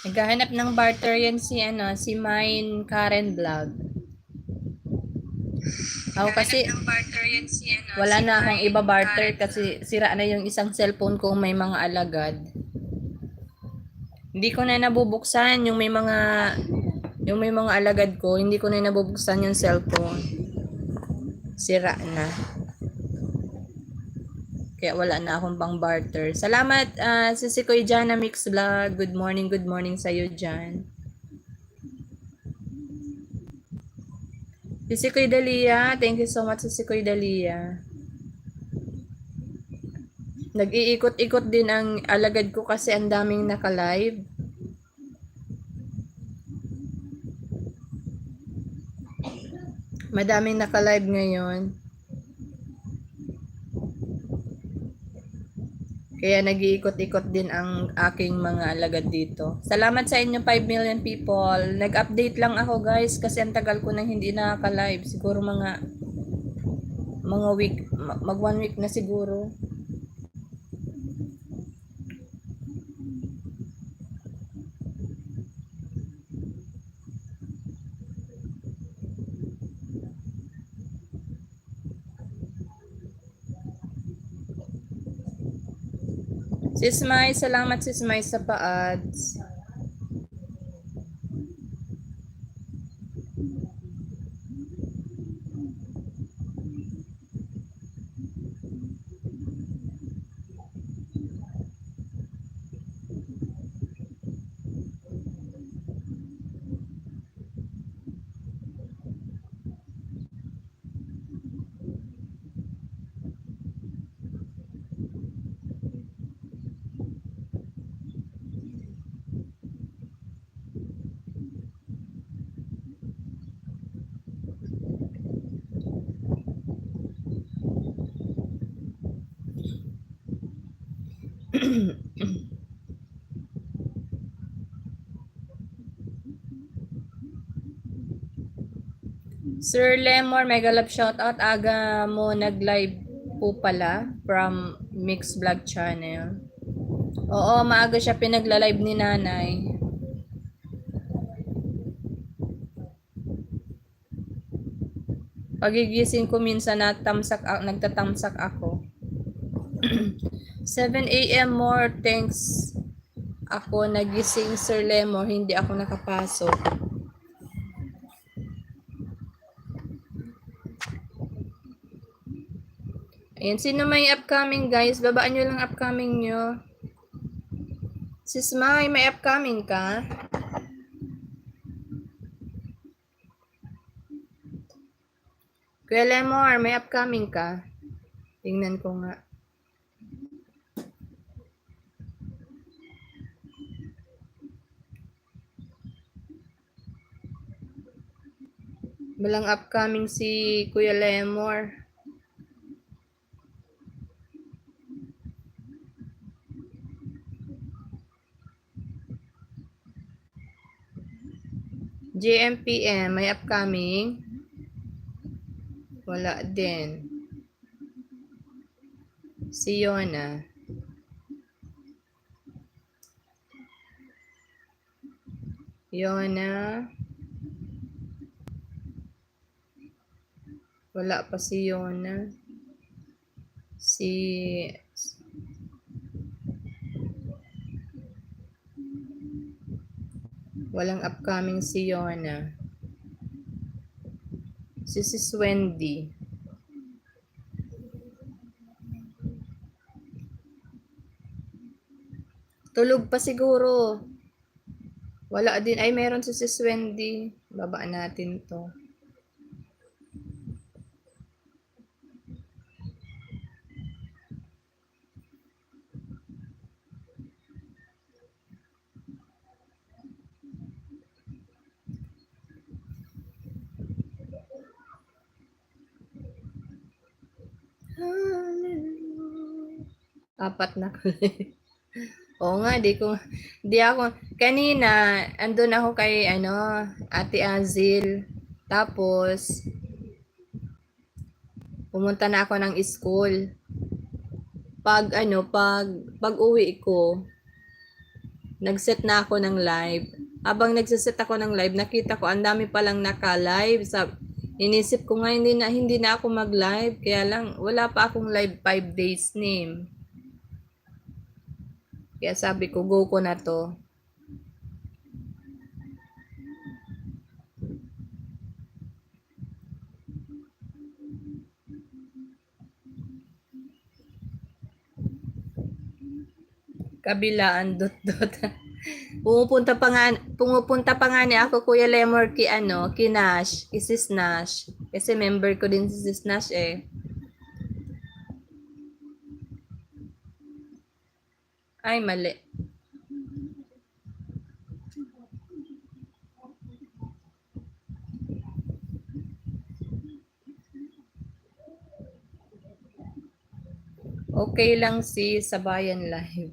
Naghahanap ng barter yan si Mine Karen Vlog. Ako kasi wala na akong iba barter kasi sira na yung isang cellphone ko may mga alagad. Hindi ko na nabubuksan yung may mga alagad ko, hindi ko na nabubuksan yung cellphone. Sira na. Kaya wala na akong pang barter. Salamat si Kuya Jana Mix Vlog. Good morning sa iyo diyan. Si Kuya Dalia, thank you so much si Kuya Dalia. Nag-iikot-ikot din ang alagad ko kasi ang daming naka-live. Madaming naka-live ngayon. Kaya nag-iikot-ikot din ang aking mga alagad dito. Salamat sa inyo 5 million people. Nag-update lang ako guys kasi ang tagal ko nang hindi nakaka-live. Siguro mga week, mag 1 week na siguro. Sis Mai, salamat Sis Mai sa pa-ads. Sir Lemor, mega love shoutout. Aga mo nag-live po pala from Mix Vlog Channel. Oo, maaga siya pinagla-live ni nanay. Pagigising ko minsan nagtatamsak ako. 7 a.m. more thanks ako nagising Sir Lemor, hindi ako nakapasok. Ayan, sino may upcoming guys? Babaan nyo lang upcoming nyo. Sis Mai, may upcoming ka? Kuya Lemor, may upcoming ka? Tingnan ko nga. Walang upcoming si Kuya Lemor. JMPM, may upcoming? Wala din. Si Yona. Yona. Wala pa si Yona. Walang upcoming si Yona. Si Wendy. Tulog pa siguro. Wala din. Ay, meron si Wendy. Babaan natin to. Apat na kulay. Oo nga, di ako, kanina, andun ako kay, Ate Azil. Tapos, pumunta na ako ng school. Pag uwi ko, Nag-set na ako ng live. Habang nagsiset ako ng live, nakita ko ang dami palang naka-live. Inisip ko nga hindi na ako mag-live. Kaya lang wala pa akong live 5 days name. Kaya sabi ko go ko na to. Kabilaan dot. Pumupunta pa nga ni ako Kuya Lemor ki Nash, ki Sis Nash. Kasi member ko din si Sis Nash eh. Ay, mali. Okay lang si Sabayan Live.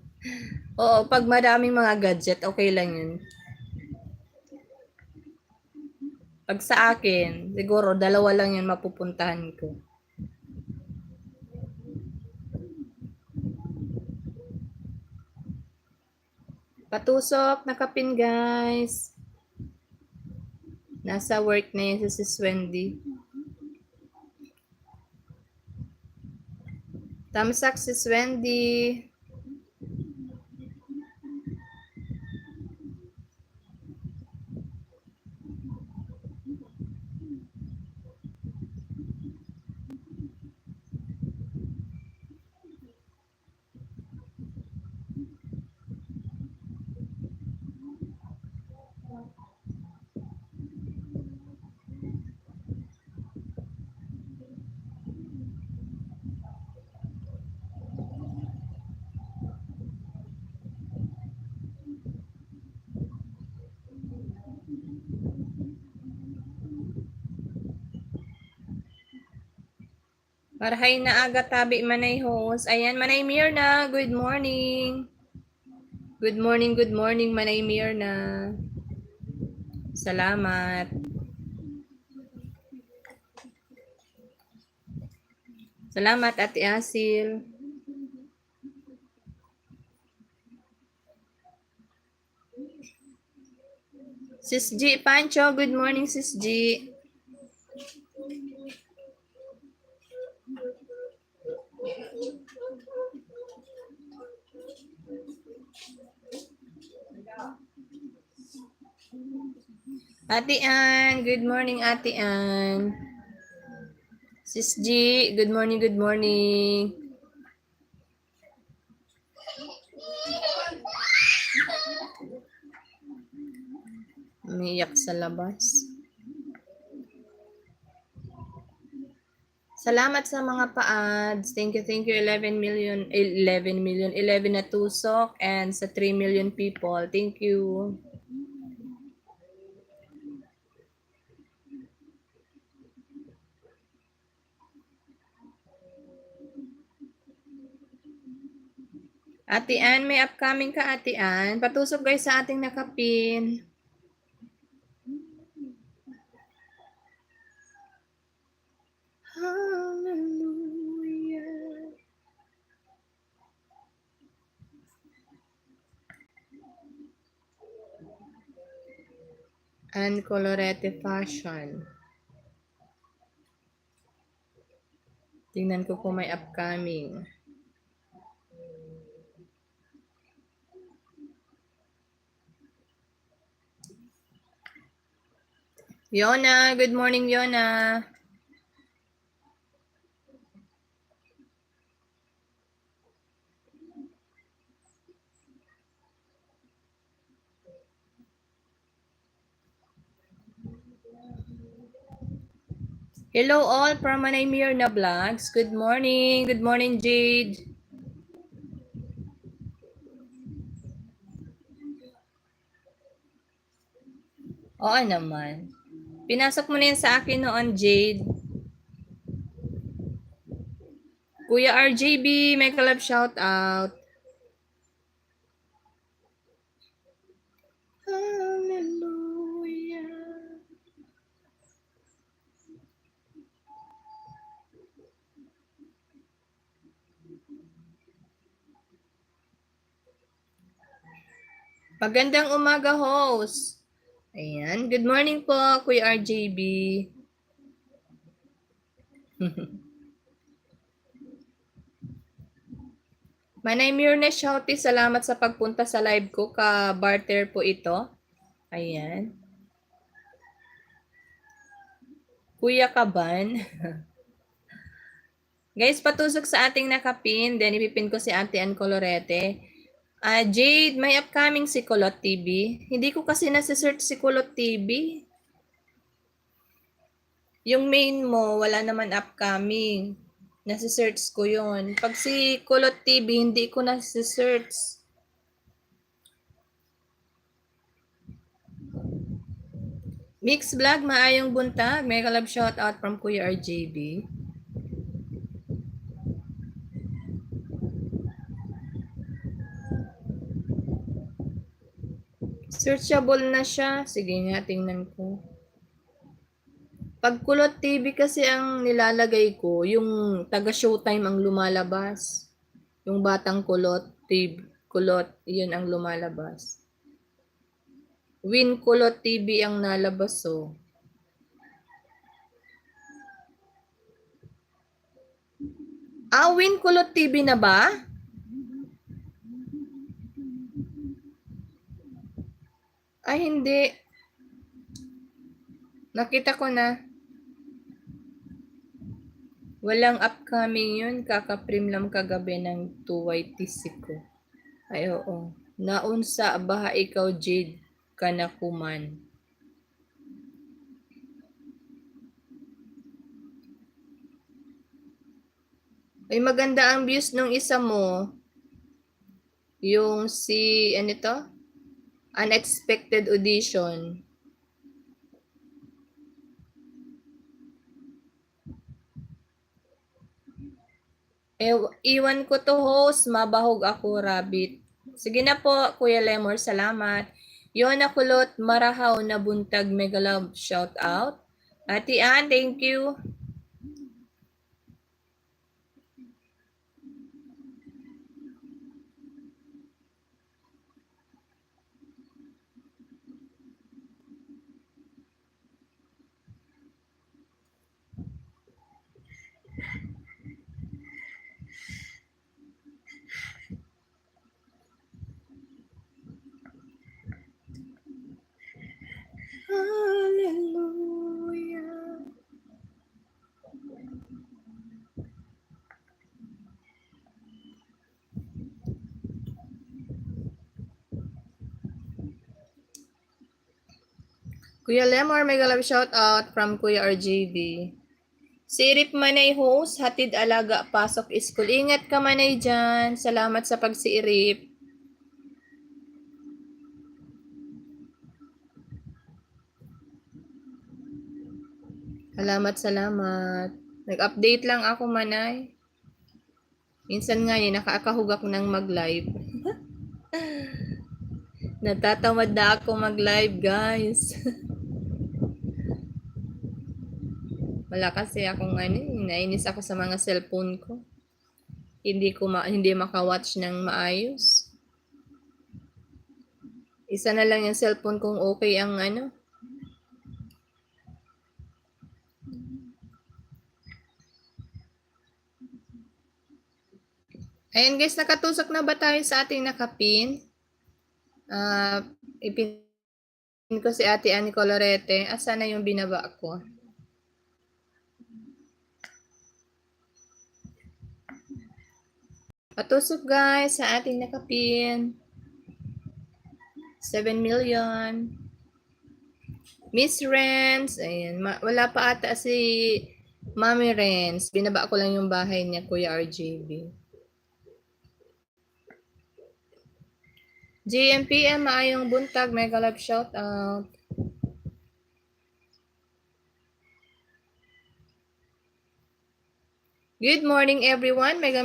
Oo, pag maraming mga gadget, okay lang yun. Pag sa akin, siguro dalawa lang yun mapupuntahan ko. Patusok, nakapin guys. Nasa work na yun si Sis Wendy. Tamsak Sis Wendy. Marhay na aga tabi manay host. Ayan, Manay Mirna. Good morning. Good morning, Manay Mirna. Salamat. Salamat, Ate Asil. Sis G Pancho, good morning, Sis G. Ate Ann, good morning, Ate Ann. Sis G, good morning, good morning. Umiyak sa labas. Salamat sa mga pa-ads. Thank you 11 na tusok and sa 3 million people. Thank you. Ate Ann, may upcoming ka, Ate Ann. Patusok guys sa ating nakapin. Hallelujah. And Colorete Fashion. Tingnan ko kung may upcoming. Yona, good morning, Yona. Hello all from Manay Mirna Vlogs. Good morning. Good morning, Jade. Oo naman. Pinasok mo na yan sa akin noon, Jade. Kuya RJB, may kalab shout out. Hallelujah. Magandang umaga, host. Ayan. Good morning po, Kuya RJB. Manay Mirna Shouty, salamat sa pagpunta sa live ko. Ka-barter po ito. Ayan. Kuya Kaban. Guys, patusok sa ating nakapin. Then, ipipin ko si Ate Ann Colorete. Jade, may upcoming si Kulot TV. Hindi ko kasi nasa-search si Kulot TV. Yung main mo, wala naman upcoming. Nasa-search ko yon. Pag si Kulot TV, hindi ko nasa-search. Mix Vlog, maayong buntag. Mega love shout out from Kuya RJB. Searchable na siya. Sige nga, tingnan ko. Pag Kulot TV kasi ang nilalagay ko, yung taga Showtime ang lumalabas. Yung batang Kulot TV, Kulot, yun ang lumalabas. Win Kulot TV ang nalabas, oh. Win Kulot TV na ba? Ay, hindi. Nakita ko na. Walang upcoming yun. Kakaprim lang kagabi ng 2YTC ko. Ay, oo. Naunsa, baha ikaw, Jade, kanakuman. Ay, maganda ang views nung isa mo. Yung si, ano to? Unexpected Audition. Iwan ko to, host. Mabahog ako, rabbit. Sige na po, Kuya Lemor. Salamat. Yona Kulot, marahaw na buntag, mega love, shout out. Ate Ann, thank you. Hallelujah. Kuya Lemor, mega love shout out from Kuya RJB. Si Irip Manay host, hatid alaga, pasok school. Ingat ka Manay dyan. Salamat sa pagsiirip. Salamat. Nag-update lang ako Manay. Minsan nga yun, nakakahugak ng mag-live. Natatamad na ako mag-live, guys. Wala kasi akong nainis ako sa mga cellphone ko. Hindi maka-watch ng maayos. Isa na lang yung cellphone kung okay ang Ayan guys, nakatusok na ba tayo sa ating nakapin? Ipin ko si Ate Annie Colorete. Asa na yung binaba ko? Patusok guys sa ating nakapin. 7 million. Miss Renz. Ayan. Wala pa ata si Mami Renz. Binaba ko lang yung bahay niya, Kuya RJB. GMPM, maayong buntag, mega love shout out. Good morning everyone, mega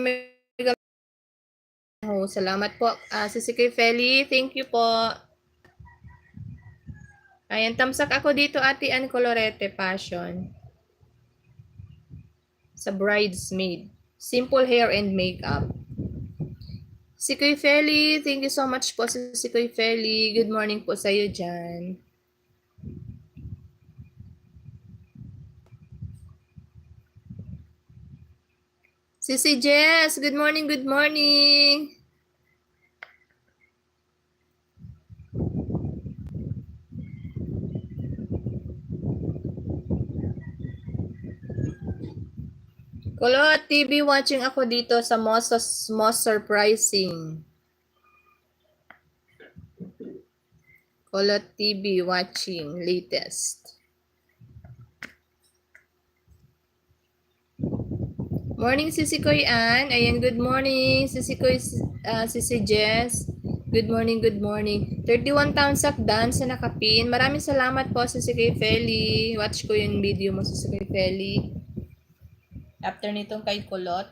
salamat po. Si Sikay Feli, thank you po. Ayan, tamsak ako dito Ate Ann Colorete Passion. Sa bridesmaid. Simple hair and makeup. Si Kuy Feli, thank you so much po si Kuy Feli. Good morning po sa iyo dyan. Si Jess, good morning, good morning. Kulot TV watching ako dito sa most surprising. Kulot TV watching latest. Morning Sisi Koy Ann. Ayan, good morning Sisi Koy, Sisi Jess. Good morning, good morning. 31 pounds sakdan sa nakapin. Maraming salamat po Sisi Koy Feli. Watch ko yung video mo Sisi Koy Feli. After nitong kay Kulot.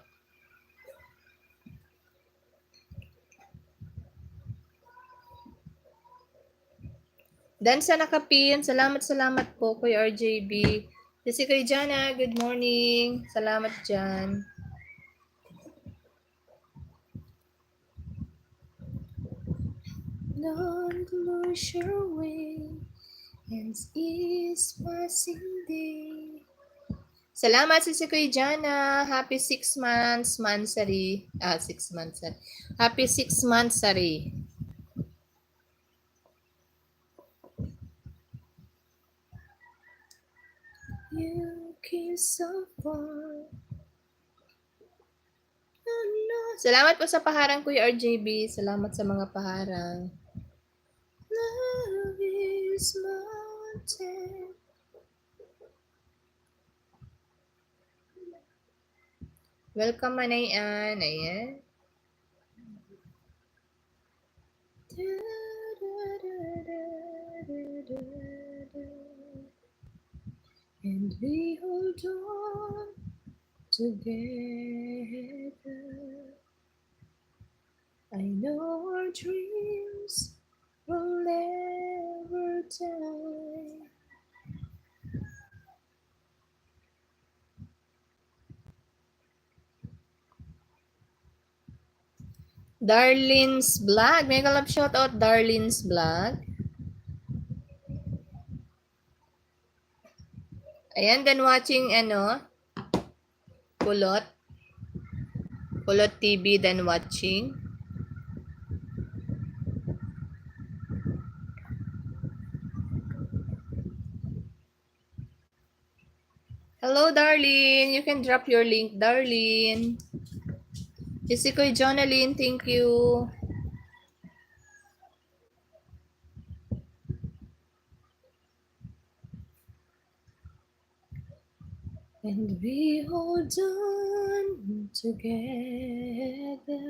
Dan sa nakapin. Salamat po Kuya RJB. Sisi Koy Jana, good morning. Salamat dyan. Don't lose your way, and is passing day. Salamat si Kuya Jana. Happy 6 months mansari. 6 months. Happy 6 months sari. You came so far. Oh, no. Salamat po sa paharang Kuya RJB. Salamat sa mga paharang. Love is mountain. Welcome Manayan. Ayan. And we hold on together. I know our dreams will never die. Darlene's Vlog. Mega love shoutout Darlene's Vlog. Ayan, then watching Kulot. Kulot TV, then watching. Hello, Darlene. You can drop your link, Darlene. Si Kuya Jonaline, thank you. And we hold on together.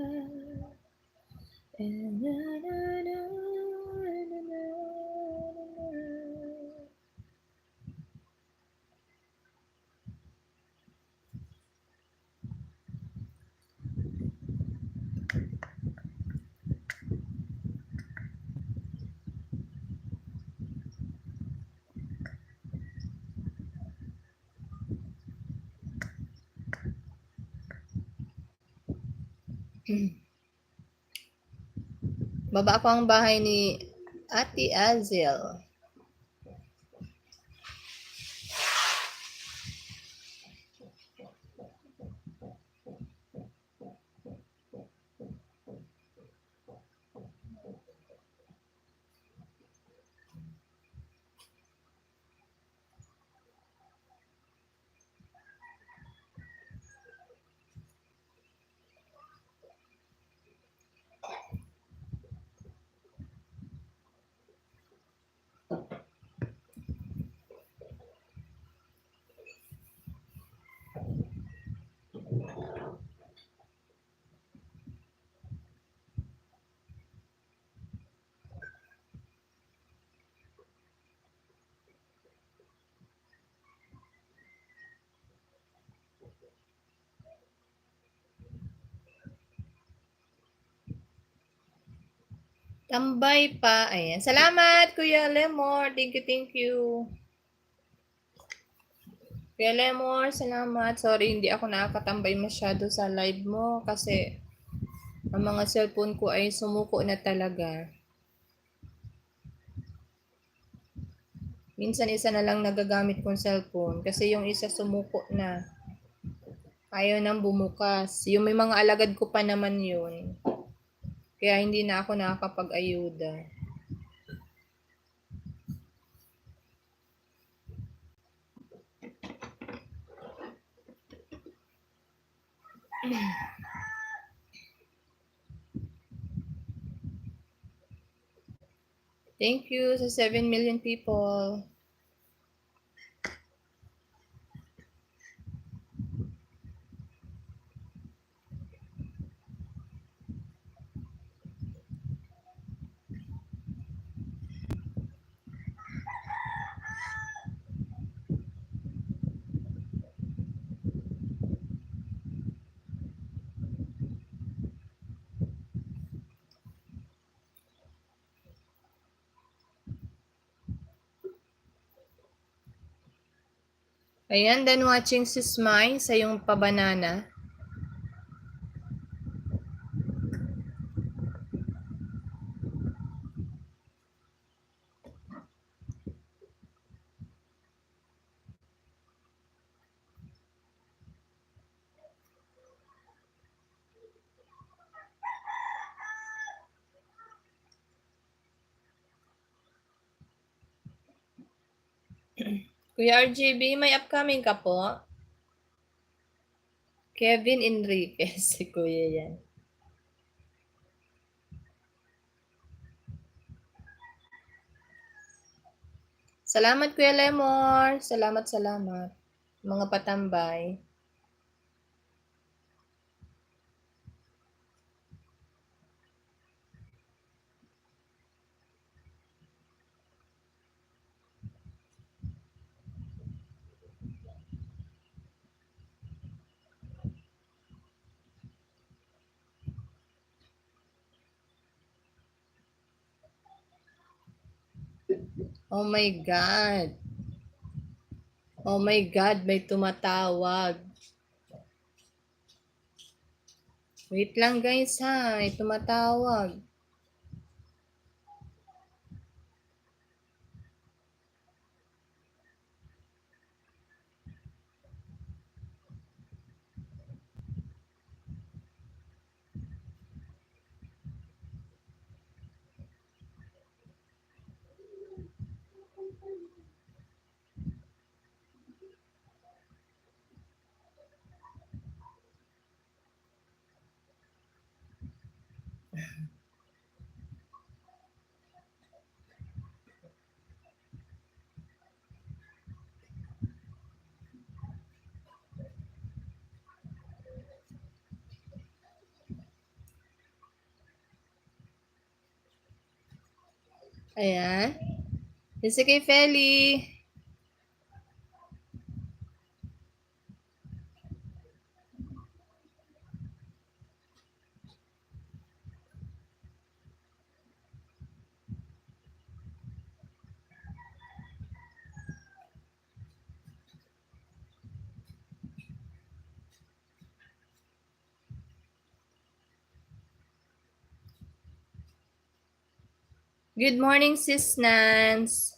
And baba ko ang bahay ni Ate Azel. Tambay pa. Ayan. Salamat, Kuya Lemor. Thank you, thank you. Kuya Lemor, salamat. Sorry, hindi ako nakakatambay masyado sa live mo kasi Ang mga cellphone ko ay sumuko na talaga. Minsan isa na lang nagagamit kong cellphone kasi yung isa sumuko na. Ayaw nang bumukas. Yung may mga alagad ko pa naman yun. Kaya hindi na ako nakakapag-ayuda. Thank you sa 7 million people. Ayan, then watching si Smile sa yung pabanana. Kuya RGB, may upcoming ka po? Kevin Enriquez, si Kuya yan. Salamat Kuya Lemor. Salamat. Mga patambay. Oh my God. Oh my God, may tumatawag. Wait lang guys ha, may tumatawag. Ayan. Yes, kay Feli. Good morning, Sis Nance.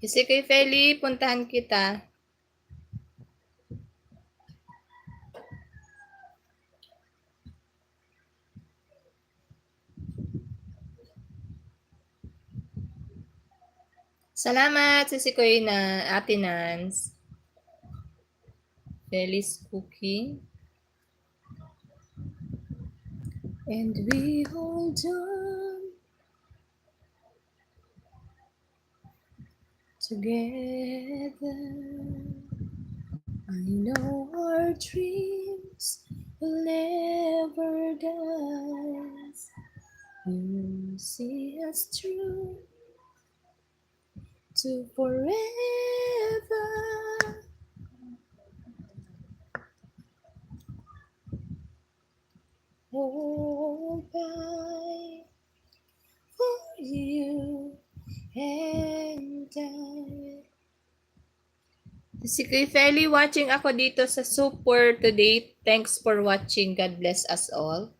Kasi kay Feli, puntahan kita. Salamat sa si Kuya na Ate Nance. Feli's cooking. And we hold on together. I know our dreams will never die. You see us through to forever. hold by for you and I. Si Kuya Feli, watching ako dito sa Super today. Thanks for watching. God bless us all.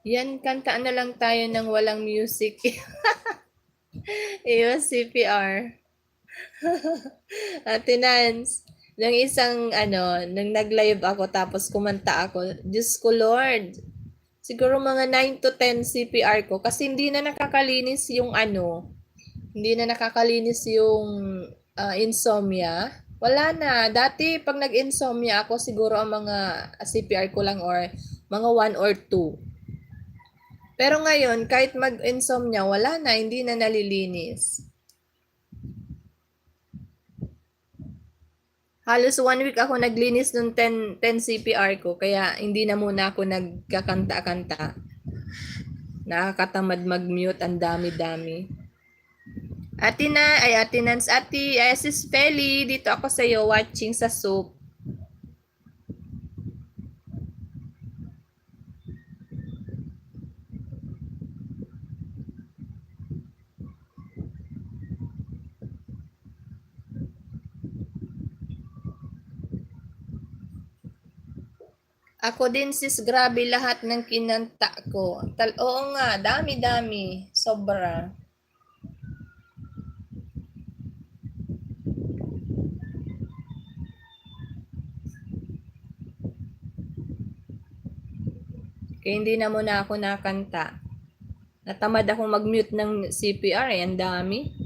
Yan, kantaan na lang tayo ng walang music. Iwas CPR. Ate Nance, nung isang nung nag-live ako tapos kumanta ako, Diyos ko Lord, siguro mga 9 to 10 CPR ko kasi hindi na nakakalinis yung hindi na nakakalinis yung insomnia. Wala na. Dati pag nag-insomnia ako, siguro ang mga CPR ko lang or mga 1 or 2. Pero ngayon, kahit mag-insomnia, wala na, hindi na nalilinis. Halos 1 week ako naglinis nung 10 CPR ko, kaya hindi na muna ako nagkakanta-kanta. Nakakatamad mag-mute, ang dami-dami. Ate Nance, Sis Feli, dito ako sa iyo watching sa soup. Ako din sis, grabe lahat ng kinanta ko. Oo nga, dami-dami. Sobra. Kaya hindi na muna ako nakanta. Natamad akong mag-mute ng CPR, ang dami.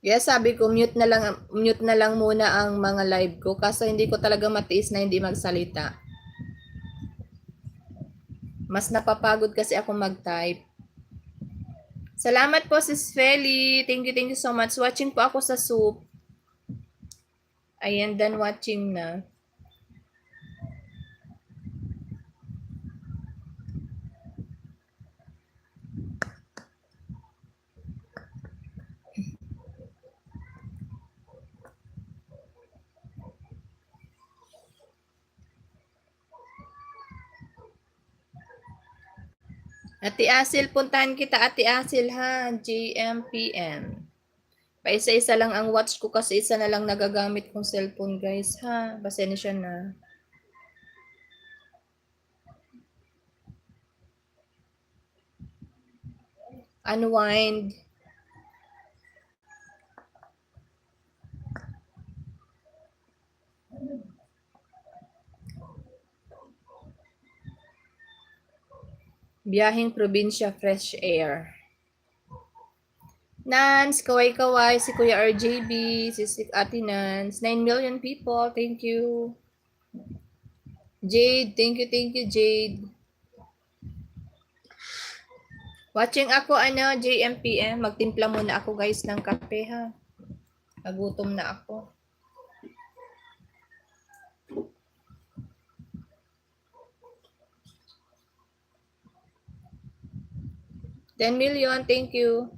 Kaya sabi ko mute na lang muna ang mga live ko kasi hindi ko talaga matiis na hindi magsalita. Mas napapagod kasi ako mag-type. Salamat po Sis Feli. Thank you so much. Watching po ako sa soup. Ayan, done watching na. Ate Asil, puntahan kita Ate Asil ha. JMPM. Paisa-isa lang ang watch ko kasi isa na lang nagagamit kong cellphone guys ha. Pasensya na. Unwind. Biyahing probinsya, fresh air. Nance, kaway-kaway, si Kuya RJB, si Ate Nance, 9 million people, thank you. Jade, thank you Jade. Watching ako JMPM, magtimpla muna ako guys ng kape ha. Nagutom na ako. 10 million, thank you.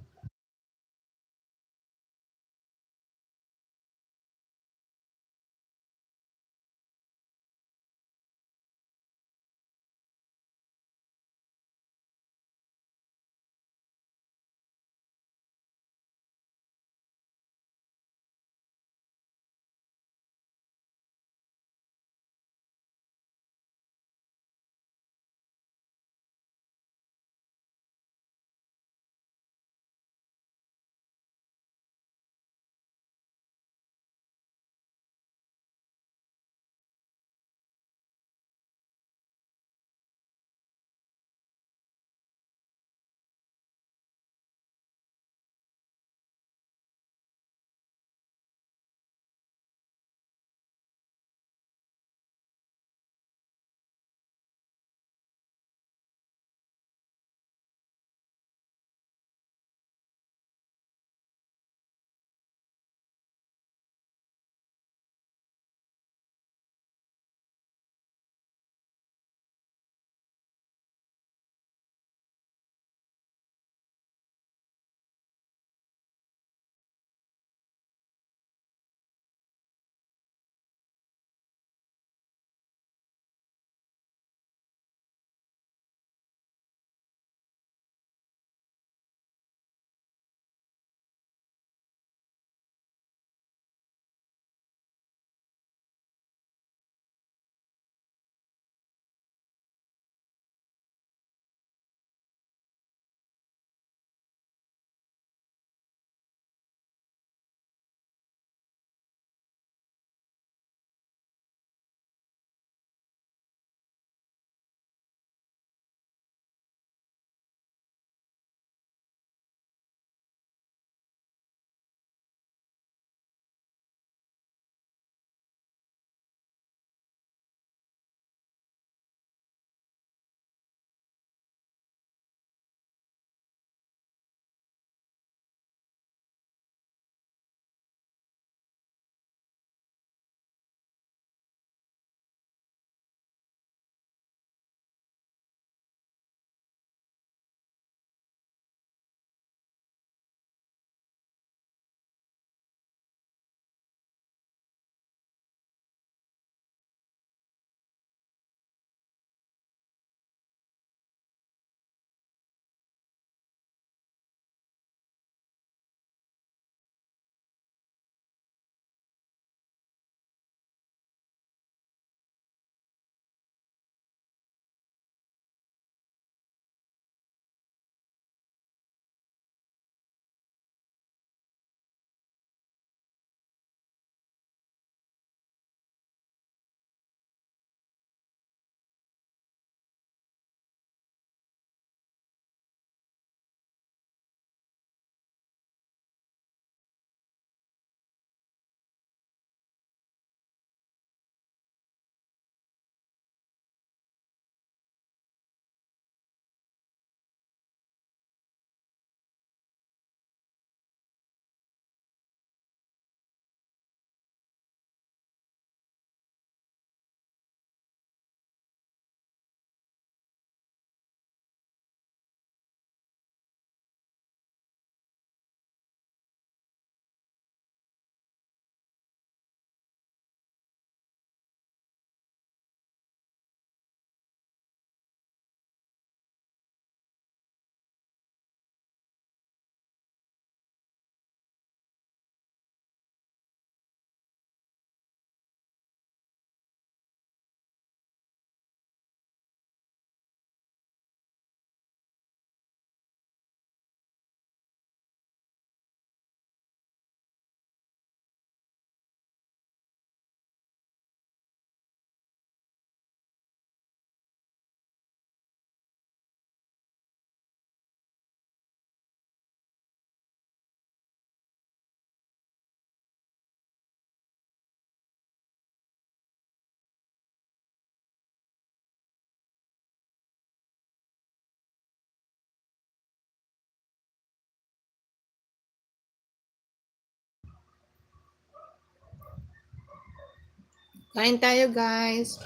Kain tayo guys.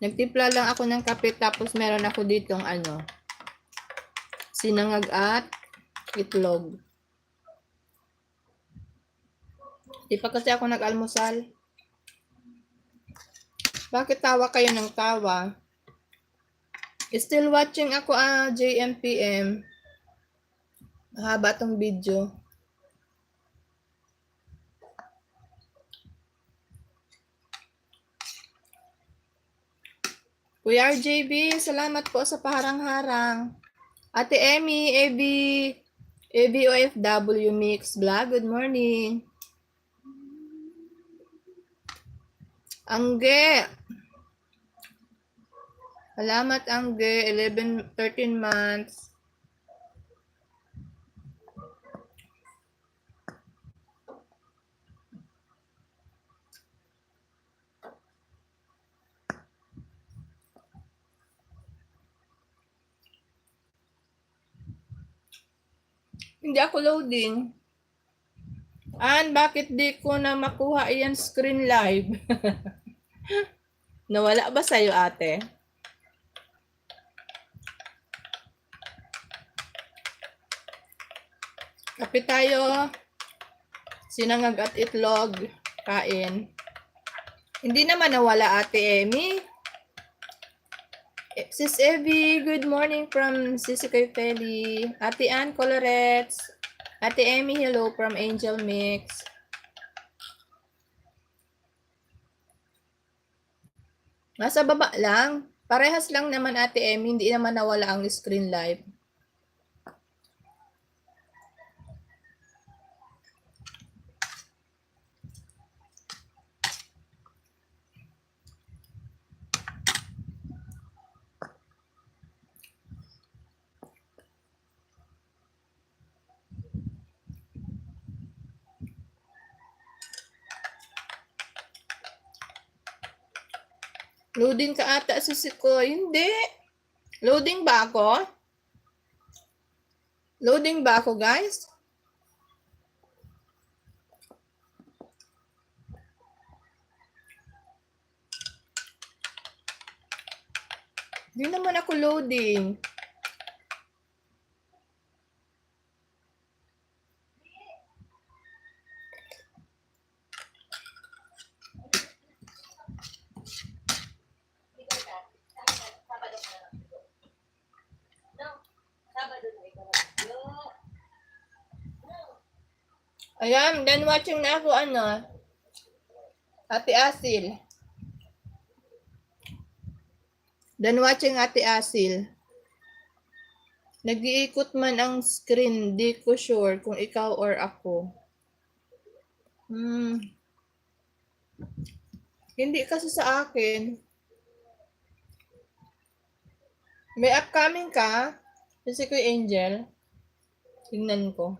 Nagtimpla lang ako ng kape tapos meron ako ditong sinangag at itlog. Di pa kasi ako nag-almusal. Bakit tawa kayo ng tawa? Still watching ako JMPM. Mahaba tong video. Kuya RJB, salamat po sa paharang-harang. Ate Emmy, ABOFW Mix Vlog, good morning. Angge. Salamat Angge, 13 months. Hindi ako loading. Bakit di ko na makuha yan screen live? Nawala ba sa'yo ate? Kape tayo. Sinangag at itlog. Kain. Hindi naman nawala ate Emmy. Sis Evie, good morning from Sisikoy Feli. Ate Ann Colorets. Ate Emmy, hello from Angel Mix. Nasa baba lang. Parehas lang naman ate Emmy, hindi naman nawala ang screen live. Loading ka ata Sisiko. Hindi. Loading ba ako? Loading ba ako guys? Hindi naman ako loading. Ayan, then watching na ako Ate Asil. Then watching Ate Asil. Nag-iikot man ang screen, di ko sure kung ikaw or ako. Hindi kasi sa akin. May upcoming ka? Kasi ko Angel. Tingnan ko.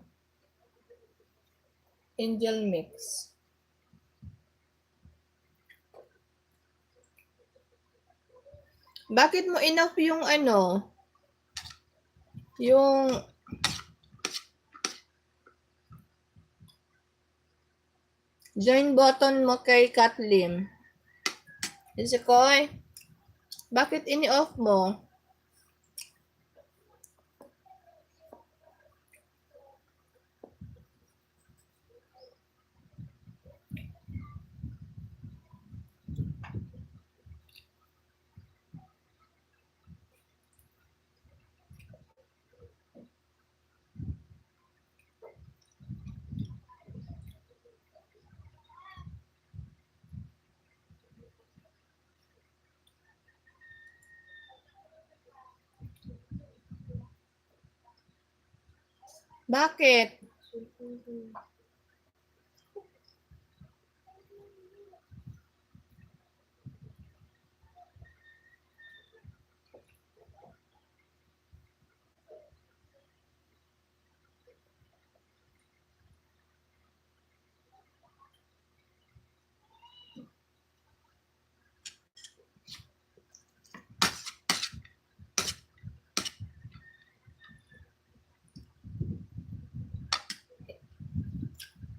Angel Mix. Bakit mo enough yung yung join button mo kay Kathleen? Kasi Koy, bakit ini-off mo? Bakit?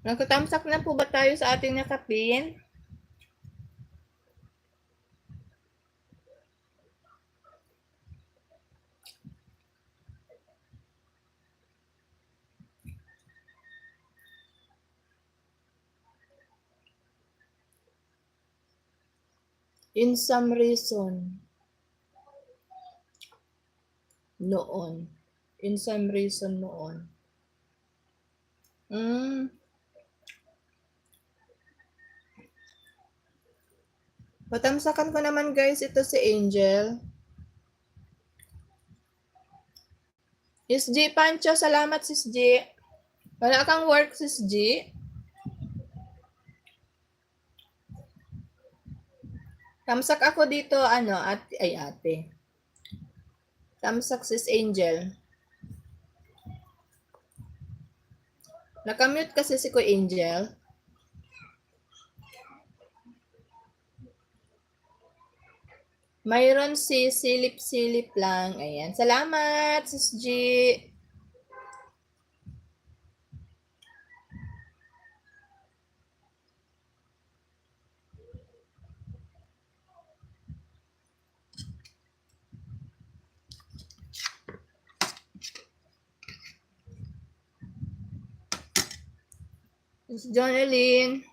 Nagtatamsak na po ba tayo sa ating nakapin? In some reason. Noon. In some reason noon. Patamsakan ko naman guys ito si Angel. Sis G Pancho, salamat Sis G. Wala kang work Sis G? Tamsak ako dito ate. Tamsak Sis Angel. Nakamute kasi si Kuya Angel. Mayroon si silip-silip lang. Ayan. Salamat, Sis G. Sis Jonelyn.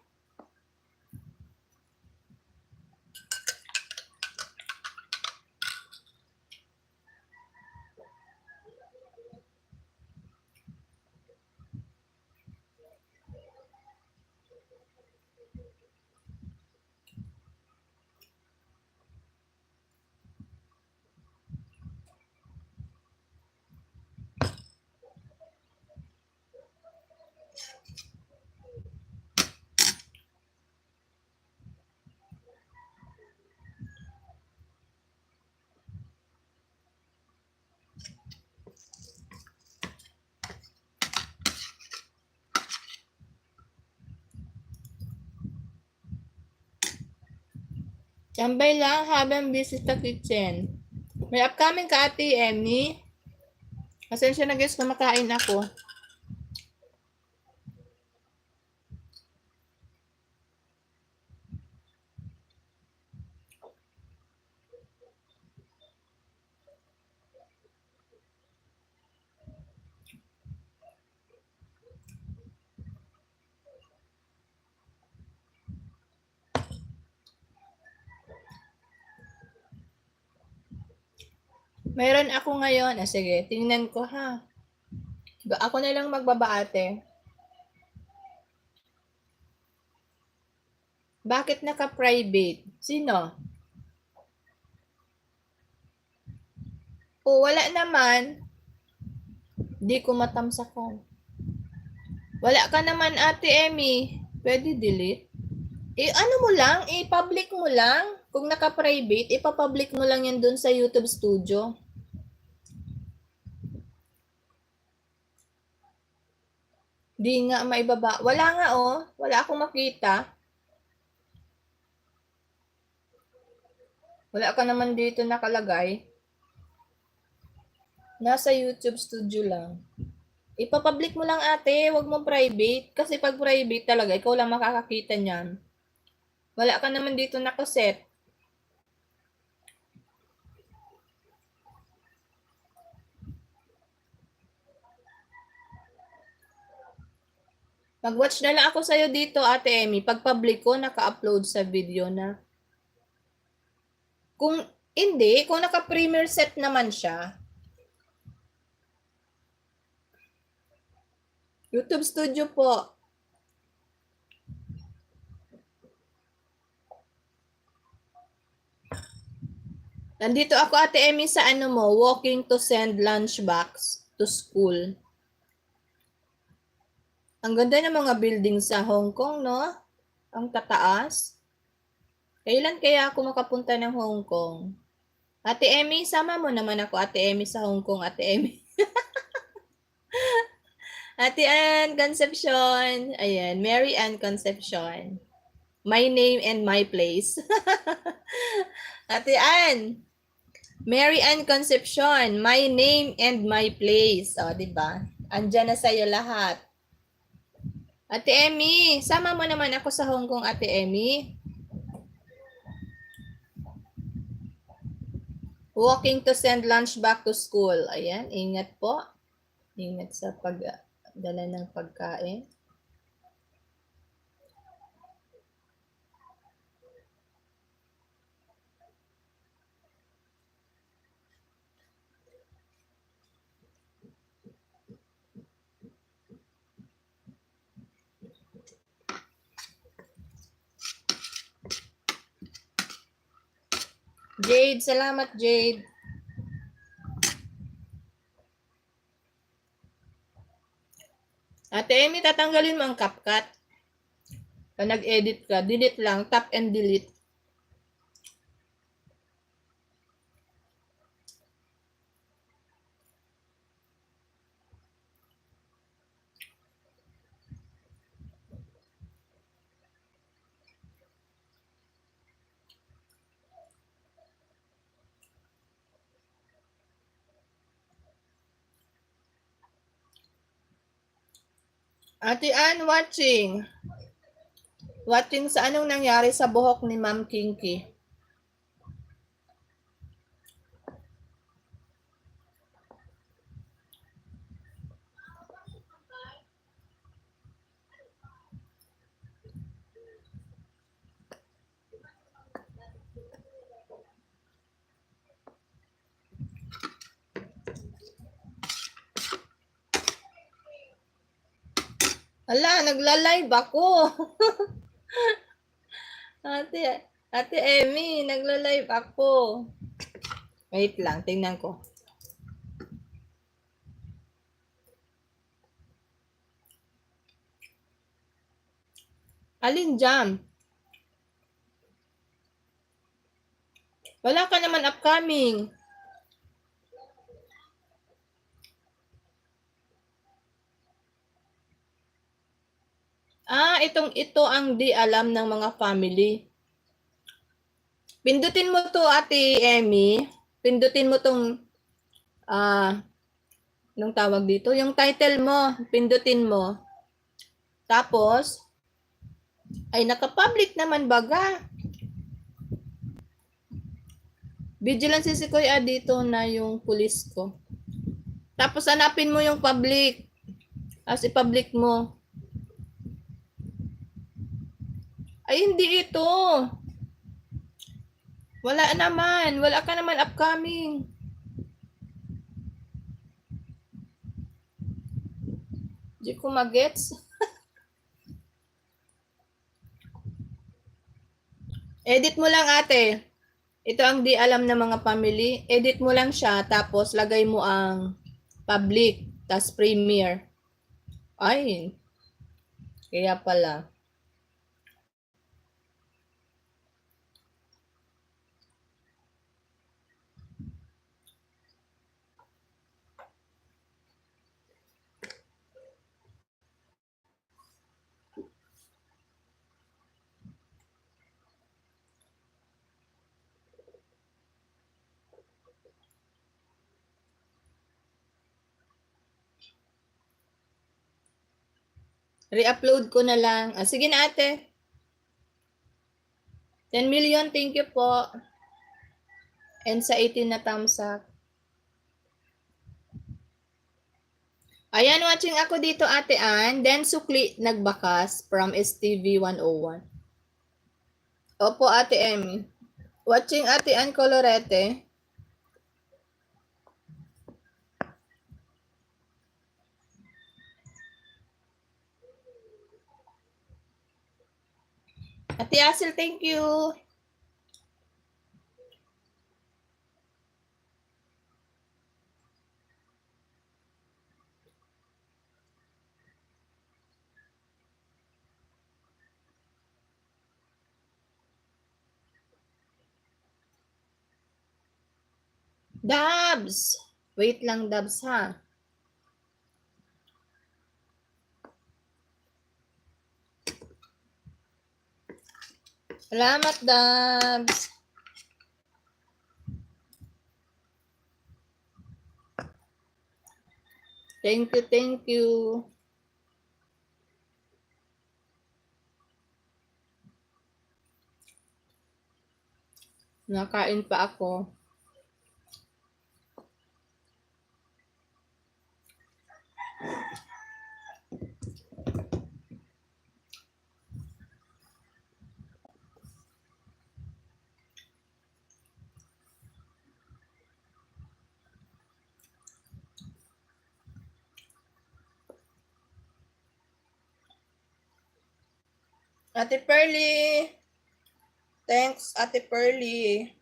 Tambay lang habang busy sa kitchen. May upcoming ka ate Emmy. Pasensya na guys, kumakain ako. Mayroon ako ngayon. Sige, tingnan ko ha. Ako na lang magbabaate. Bakit naka-private? Sino? O, wala naman. Di ko matamsakan. Wala ka naman ate Emmy. Pwede delete? Ano mo lang, i-public mo lang. Kung naka-private, ipa-public mo lang yan dun sa YouTube Studio. Di nga maibaba. Wala nga oh. Wala akong makita. Wala ka naman dito nakalagay. Nasa YouTube Studio lang. Ipa-public mo lang ate. Huwag mo private. Kasi pag private talaga, ikaw lang makakakita niyan. Wala ka naman dito nakaset. Mag-watch na lang ako sa'yo dito, Ate Emmy. Pag public ko, naka-upload sa video na. Kung hindi, kung naka-premiere set naman siya, YouTube Studio po. Nandito ako, Ate Emmy, sa walking to send lunchbox to school. Ang ganda ng mga building sa Hong Kong, no? Ang tataas. Kailan kaya ako makapunta ng Hong Kong? Ate Emmy, sama mo naman ako, Ate Emmy, sa Hong Kong, Ate Emmy. Ate Ann Concepcion. Ayan, Mary Ann Concepcion. My name and my place. Ate Ann. Mary Ann Concepcion. My name and my place. O, diba? Andyan na sa'yo lahat. Ate Emmy, sama mo naman ako sa Hong Kong, Ate Emmy. Walking to send lunch back to school. Ayan, ingat po. Ingat sa pagdala ng pagkain. Jade, salamat Jade. Ate Amy, tatanggalin mo ang CapCut. Pag nag-edit ka, delete lang, tap and delete. Ate Ann, watching. Watching sa anong nangyari sa buhok ni Ma'am Kinky. Hala, nagla-live ako. Ate Emmy, nagla-live ako. Wait lang, tingnan ko. Alin jam? Wala ka naman upcoming. Ito ang di alam ng mga family. Pindutin mo to, Ate Emmy. Pindutin mo tong anong tawag dito? Yung title mo, pindutin mo. Tapos, ay naka-public naman baga. Vigilance si Kuya dito na yung pulis ko. Tapos hanapin mo yung public. As i-public mo. Ay, hindi ito. Wala naman. Wala ka naman upcoming. Di ko magets. Edit mo lang, ate. Ito ang di alam ng mga family. Edit mo lang siya, tapos lagay mo ang public, tas premiere. Ay, kaya pala. Re-upload ko na lang. Sige na, ate. 10 million, thank you po. And sa 18 na thumbs up. Ayan, watching ako dito, Ate Ann. Then, Sukli Nagbakas from STV 101. Opo, Ate Emmy. Watching Ate Ann Colorete. Ate Asil, thank you. Dabs! Wait lang, Dabs, ha? Salamat, Dabs. Thank you, thank you. Nakain pa ako. Ate Pearly. Thanks, Ate Pearly.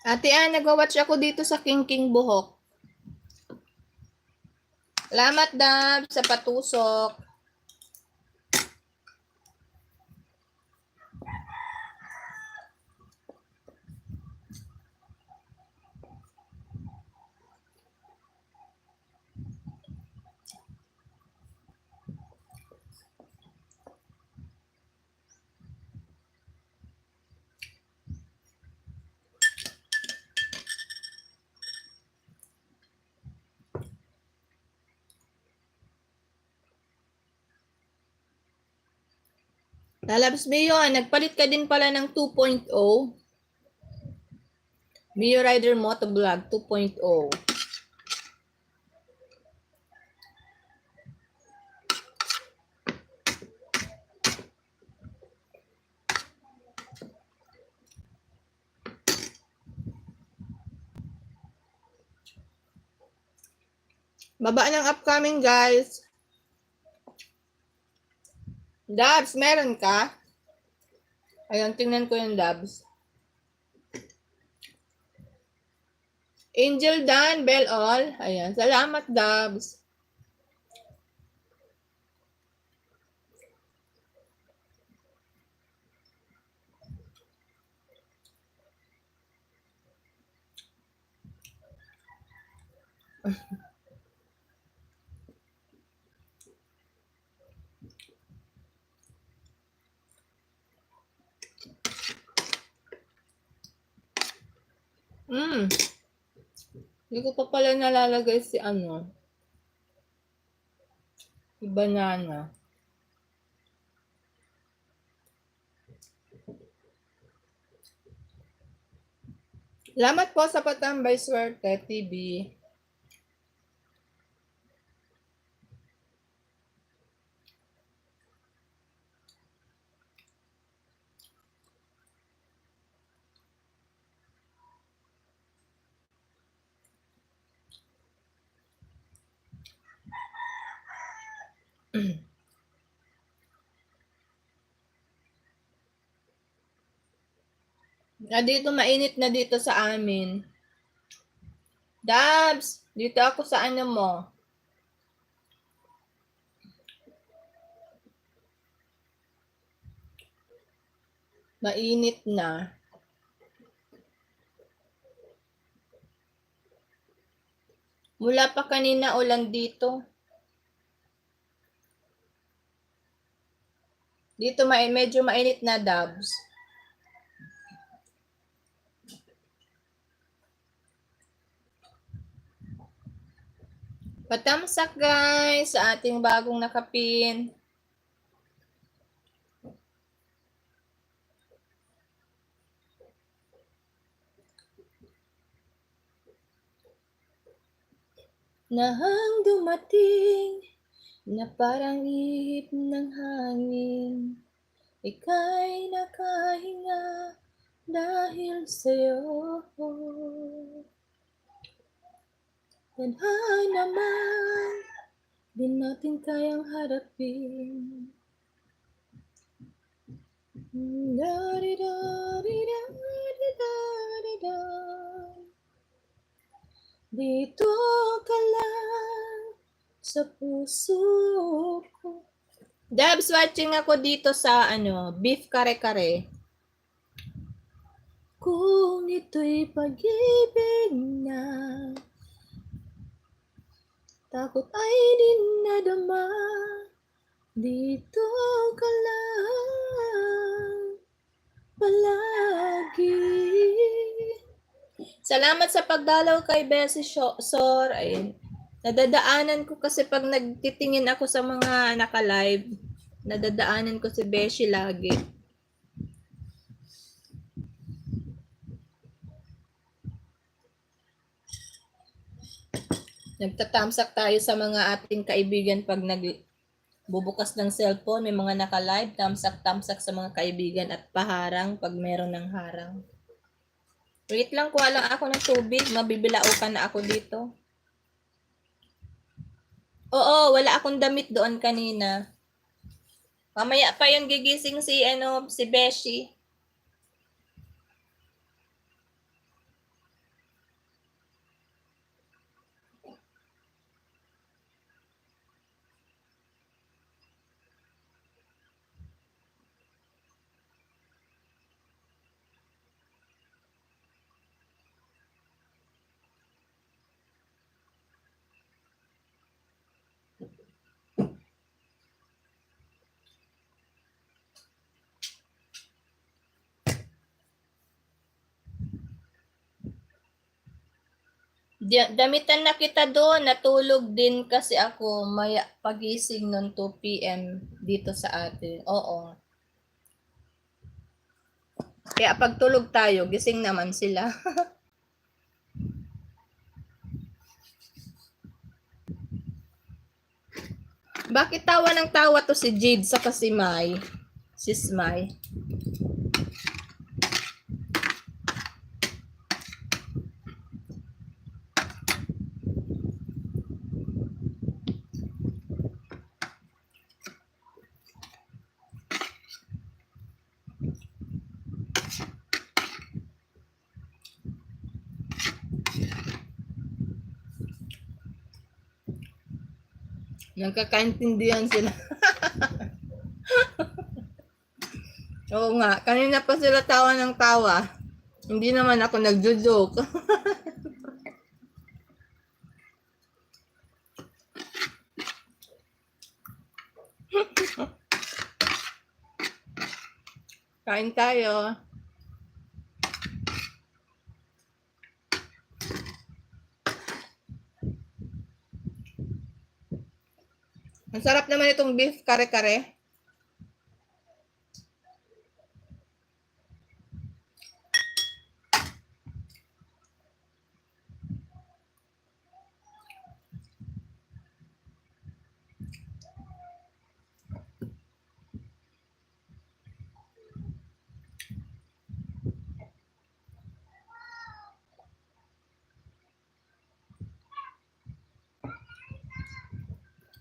Ate Ann, nagwa-watch ako dito sa King King Buhok. Salamat, Dab, sa patusok. Lalabs Mio, nagpalit ka din pala ng 2.0. Mio Rider Motovlog 2.0. Baba ng upcoming, guys. Dabs, meron ka? Ayun, tingnan ko yung Dabs. Angel Dan, Bell All. Ayan, salamat, Dabs. Hindi ko pa pala nalalagay si si banana. Salamat po sa patambay, Swerte TV. Dito mainit na dito sa amin. Dabs, dito ako sa mo. Mainit na. Mula pa kanina ulan dito. Dito medyo mainit na, Dabs. Patamsak, guys, sa ating bagong nakapin. Nahang dumating na parang ihip ng hangin, ika'y nakahinga dahil sa'yo. Tadhana naman, di natin kayang harapin. Dito ka lang sa puso ko. Dabs, watching ako dito sa beef kare-kare. Kung ito'y pag-ibig na, takot ay din nadama. Dito ka lang palagi. Salamat sa pagdalaw kay Bessie Sor. Ayun. Nadadaanan ko kasi pag nagtitingin ako sa mga naka-live, nadadaanan ko si Beshi lagi. Nagtatamsak tayo sa mga ating kaibigan pag bubukas ng cellphone, may mga naka-live, tamsak-tamsak sa mga kaibigan at paharang pag meron ng harang. Wait lang, kuha lang ako ng tubig, mabibilaukan na ako dito. Oo, wala akong damit doon kanina. Mamaya pa yun gigising si Beshi. Damitan na kita doon. Natulog din kasi ako maya pagising noon 2 p.m. dito sa atin. Oo. Kaya pagtulog tayo, gising naman sila. Bakit tawa ng tawa to si Jade sa si Mai? Sis Mai. Nagkakaintindihan sila. Oo nga, kanina pa sila tawa ng tawa. Hindi naman ako nagjo-joke. Kain tayo. Ang sarap naman itong beef kare-kare.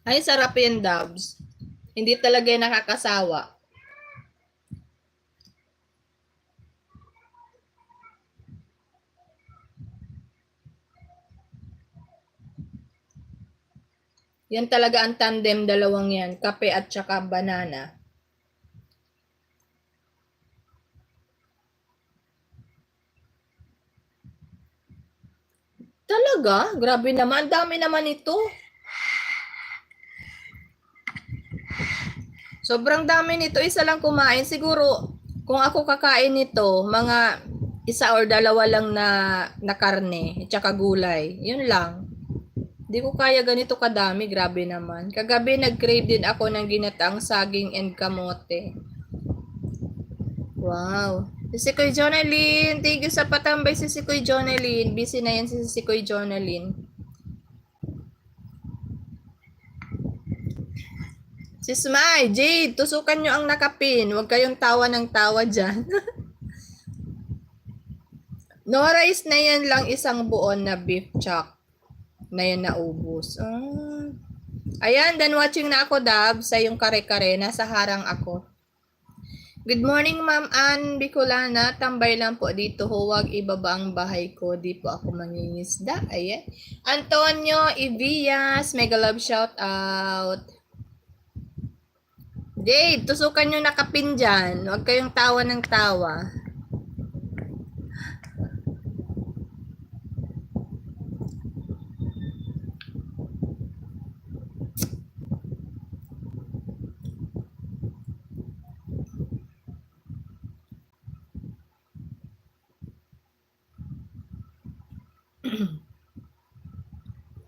Ay, sarap yan, Dubs. Hindi talaga yung nakakasawa. Yan talaga ang tandem dalawang yan. Kape at saka banana. Talaga? Grabe naman. Dami naman ito. Sobrang dami nito. Isa lang kumain. Siguro, kung ako kakain nito, mga isa or dalawa lang na karne, at saka gulay. Yun lang. Hindi ko kaya ganito kadami. Grabe naman. Kagabi, nag-crave din ako ng ginataang saging and kamote. Wow. Si Kuy Jonalyn. Thank you sa patambay si Kuy Jonalyn. Busy na yan si Kuy Jonalyn. Si Smile, Jade, tusukan nyo ang nakapin. Huwag kayong tawa ng tawa dyan. No rice na yan lang isang buon na beef chuck na yan naubos. Ayan, done watching na ako, Dab, sa yung kare-kare. Nasa harang ako. Good morning, Ma'am Ann Bicolana. Tambay lang po dito. Huwag ibaba ang bahay ko. Di po ako mangingisda. Ayan. Antonio Ivias, mega love shout out. Jade, tusukan nyo nakapin dyan. Huwag kayong tawa ng tawa.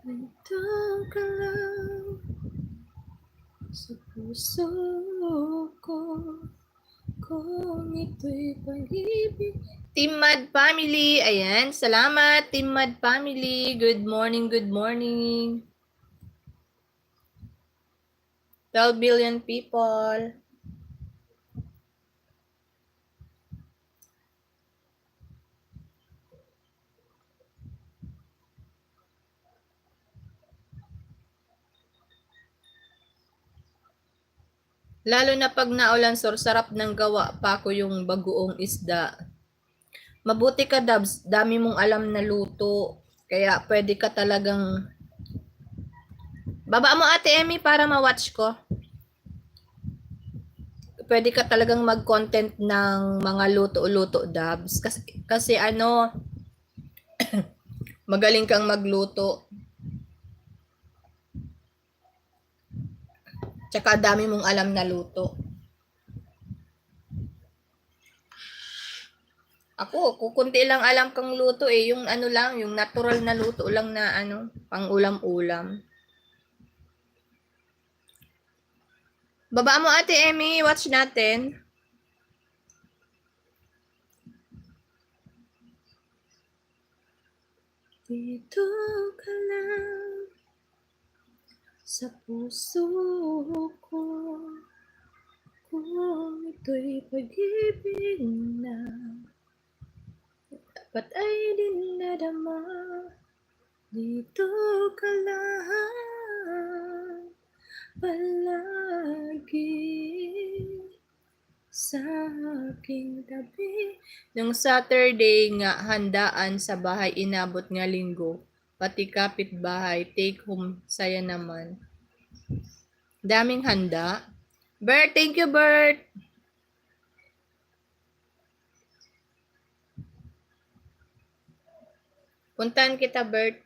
Ito ka lang sa puso ko kung ito'y pag-ibig. Team Mad Family, ayan. Salamat, Team Mad Family. Good morning, good morning. 12 billion people. Lalo na pag naulan, sir, sarap ng gawa pa ko yung bagoong isda. Mabuti ka, Dabs. Dami mong alam na luto. Kaya pwede ka talagang... Baba mo, Ate Emmy, para ma-watch ko. Pwede ka talagang mag-content ng mga luto-luto, Dabs. Kasi ano, magaling kang magluto. Tsaka dami mong alam na luto. Ako, kukunti lang alam kang luto eh. Yung ano lang, yung natural na luto lang na ano, pang ulam-ulam. Baba mo Ate Emmy, watch natin. Dito ka lang sa puso ko, kung ito'y pag-ibig na dapat ay dinadama. Dito ka lang palagi sa aking tabi. Nung Saturday nga, handaan sa bahay, inabot nga linggo. Pati kapitbahay, take home, saya naman. Daming handa. Bert, thank you, Bert. Puntahan kita, Bert.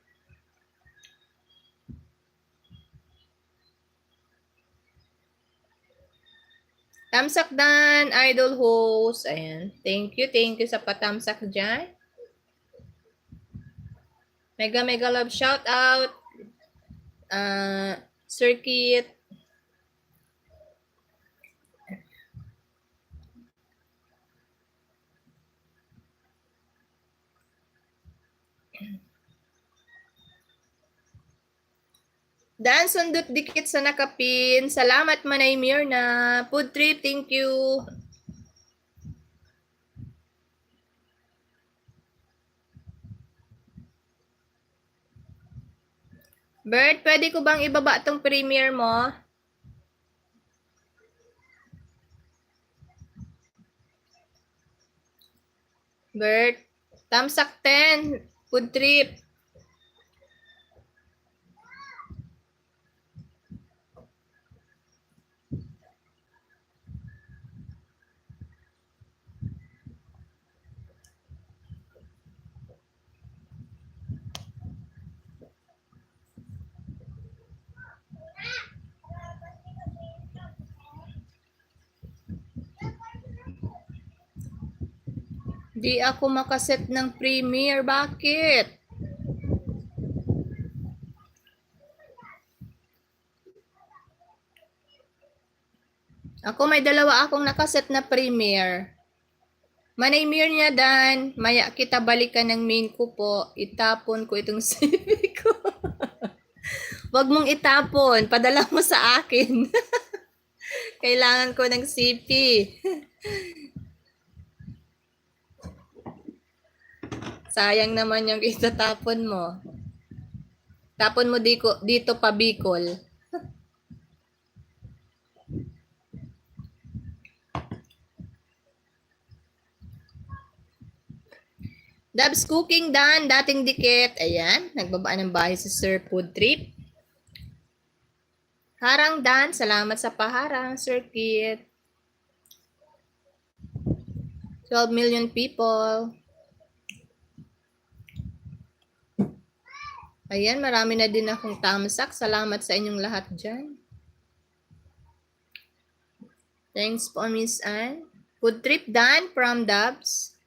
Tamsak Dan, idol host. Ayan. Thank you sa patamsak dyan. Mega love shout out. Circuit. Dan sundot dikit sa nakapin. Salamat Manay Mirna. Food trip, thank you. Bert, pwede ko bang ibaba tong premiere mo? Bert, tamsak 10. Food trip. Di ako makaset ng premiere. Bakit? Ako may dalawa akong nakaset na premiere. Manay mirror niya Dan. Maya kita balikan ng main ko po. Itapon ko itong CV ko. Wag mong itapon. Padala mo sa akin. Kailangan ko ng CP. Sayang naman yung itatapon mo. Tapon mo dito pa Bicol. Dabs Cooking Dan, dating dikit. Ayan, nagbaba ng bahay si Sir Food Trip. Harang Dan, salamat sa paharang, Sir Kit. 12 million people. Ayan, marami na din akong tamsak. Salamat sa inyong lahat dyan. Thanks po, Miss Anne. Food Trip Dan from Dubs.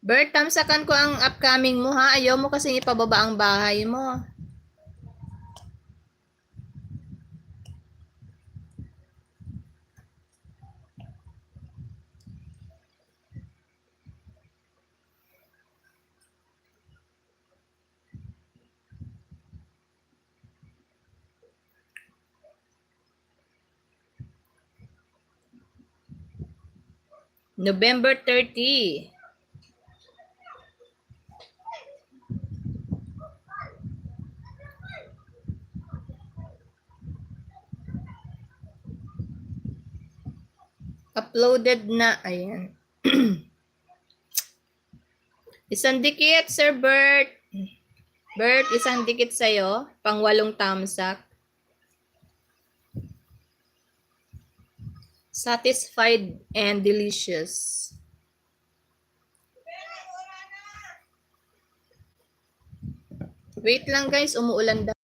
Bert, tamsakan ko ang upcoming mo ha. Ayaw mo kasi ipababa ang bahay mo. November 30. Uploaded na. Ayan. Isang dikit, Sir Bert. Bert, isang dikit sa'yo. Pang 8 tamsak. Satisfied and delicious. Wait lang guys, umuulan daw.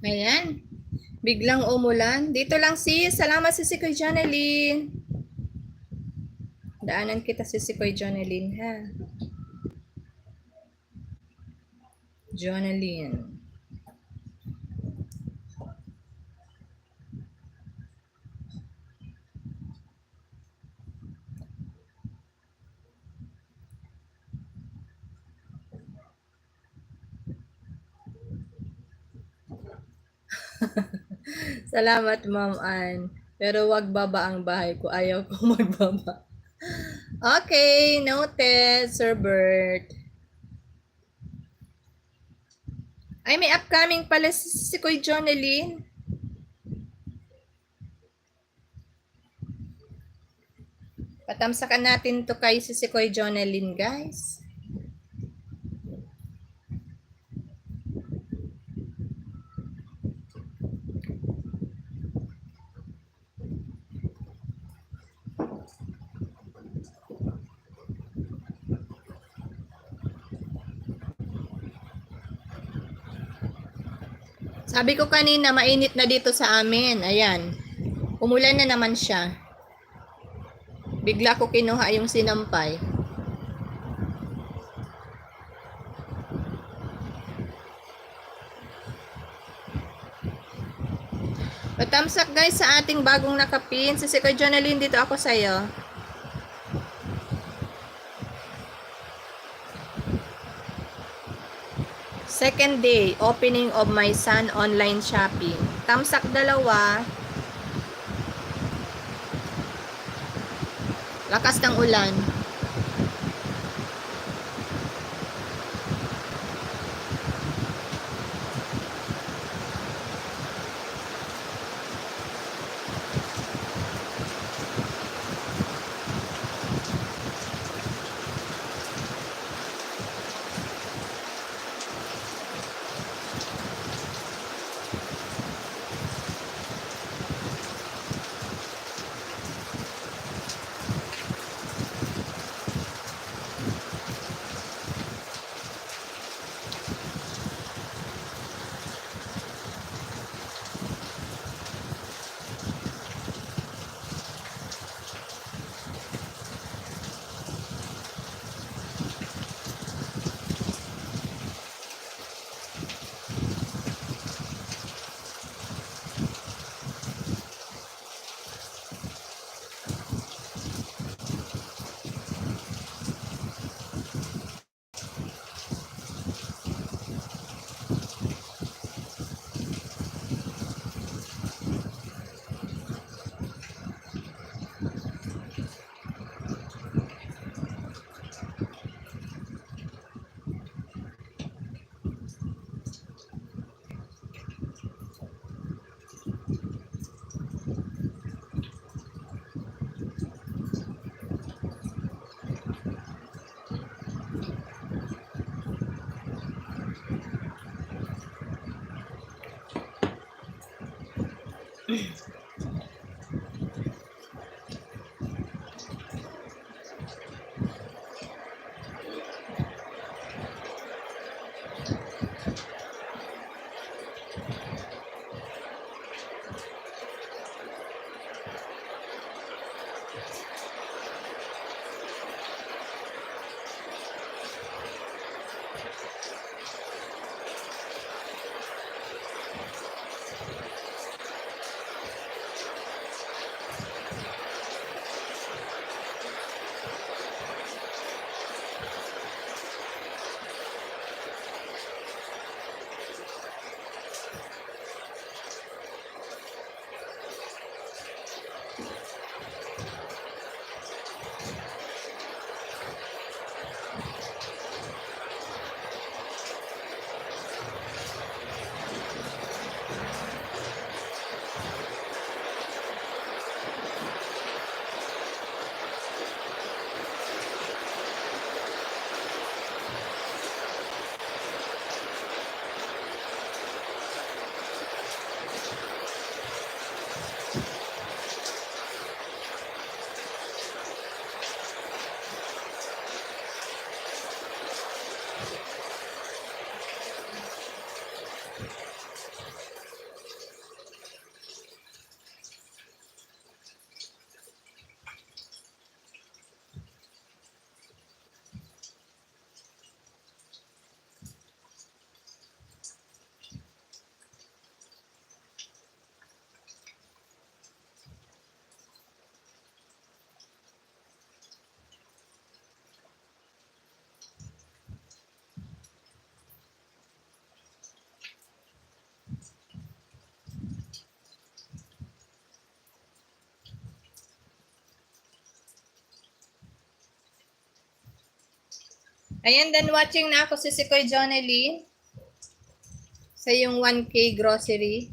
Ayan. Biglang umulan. Dito lang sis. Salamat si Kuya Jonelyn. Daanan kita si Kuya Jonelyn ha. Jonelyn. Salamat Ma'am Ann. Pero wag baba ang bahay ko. Ayaw ko magbaba. Okay, noted, Sir Bert. Ay, may upcoming pala si Kuya Jonelyn. Patamsakan natin to kay si Kuya Jonelyn, guys. Sabi ko kanina, mainit na dito sa amin. Ayan. Umulan na naman siya. Bigla ko kinuha yung sinampay. Patamsak guys sa ating bagong nakapin. Si Kuya Jonelyn, dito ako sa'yo. Second day, opening of my son online shopping. Tamsak dalawa. Lakas ng ulan. Ayan, then watching na ako si Koy Johnny Lee sa yung 1K grocery.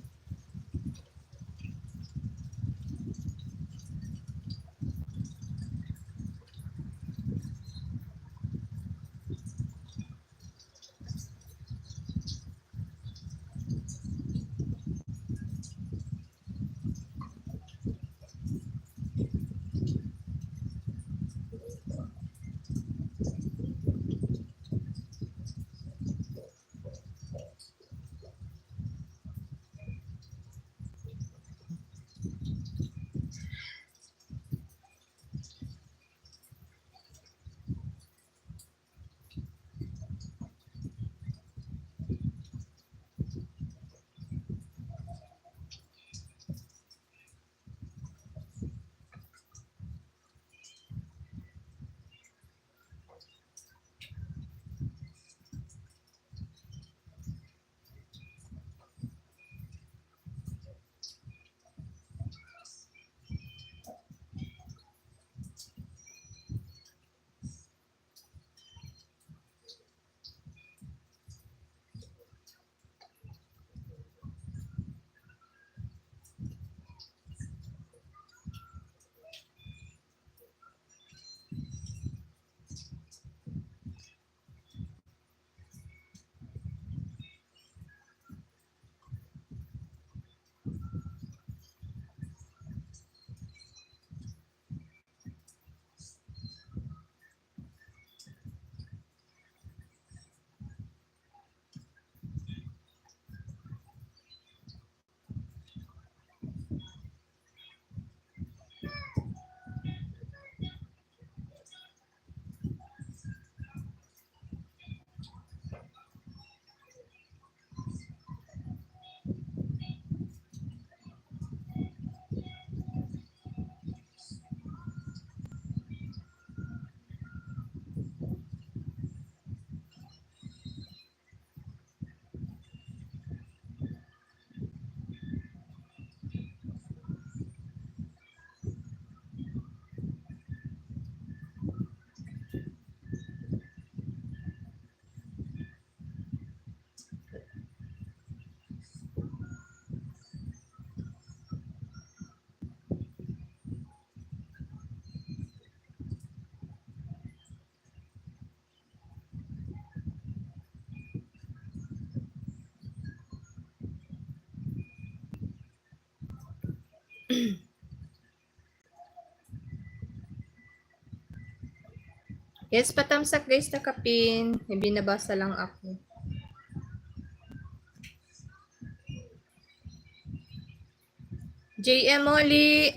Yes, patamsak guys na kapin. May binabasa lang ako. JM Molly.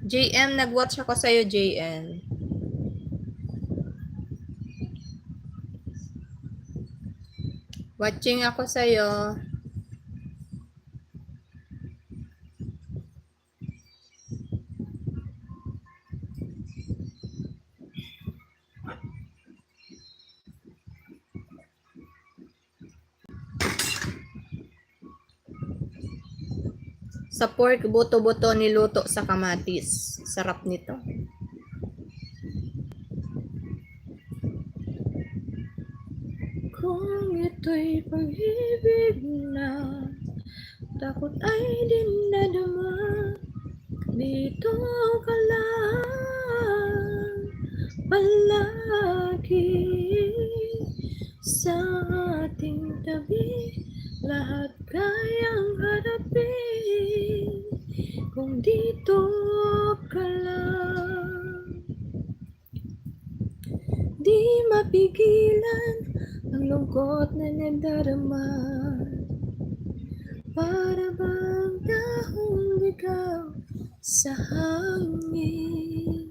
JM, nag-watch ako sa'yo, JM. Watching ako sa'yo. Sa pork, buto-buto niluto sa kamatis. Sarap nito. Kung ito'y pag-ibig na, takot ay dinadama. Dito ka lang palagi sa ating tabi. Lahat kayang harapin kung dito ka lang. Di mapigilan ang lungkot na nadarama. Para bang dahong ligaw sa hangin.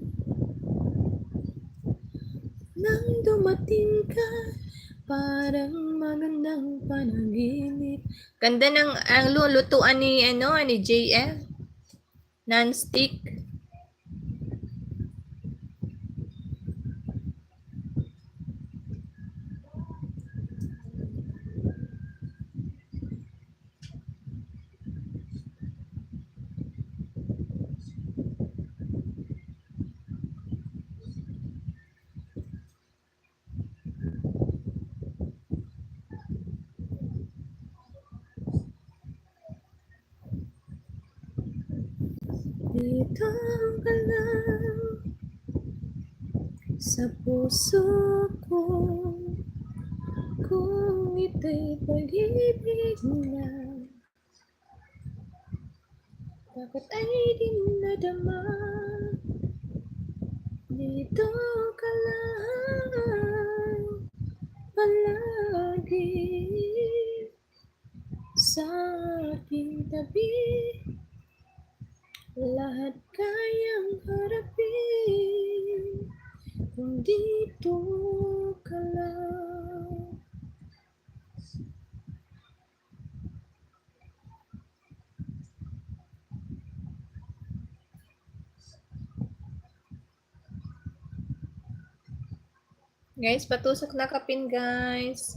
Nang dumating ka, parang magandang panaginip. Ganda ng ang lulutuan ni JF. Non-stick. Dito ka lang sa puso ko. Kung ito'y pag-ibig na, bakit ay dinadama? Dito ka lang palagi sa aking tabi. Lahat kayang harapin kung dito ka lang. Guys, patusok na kapin guys.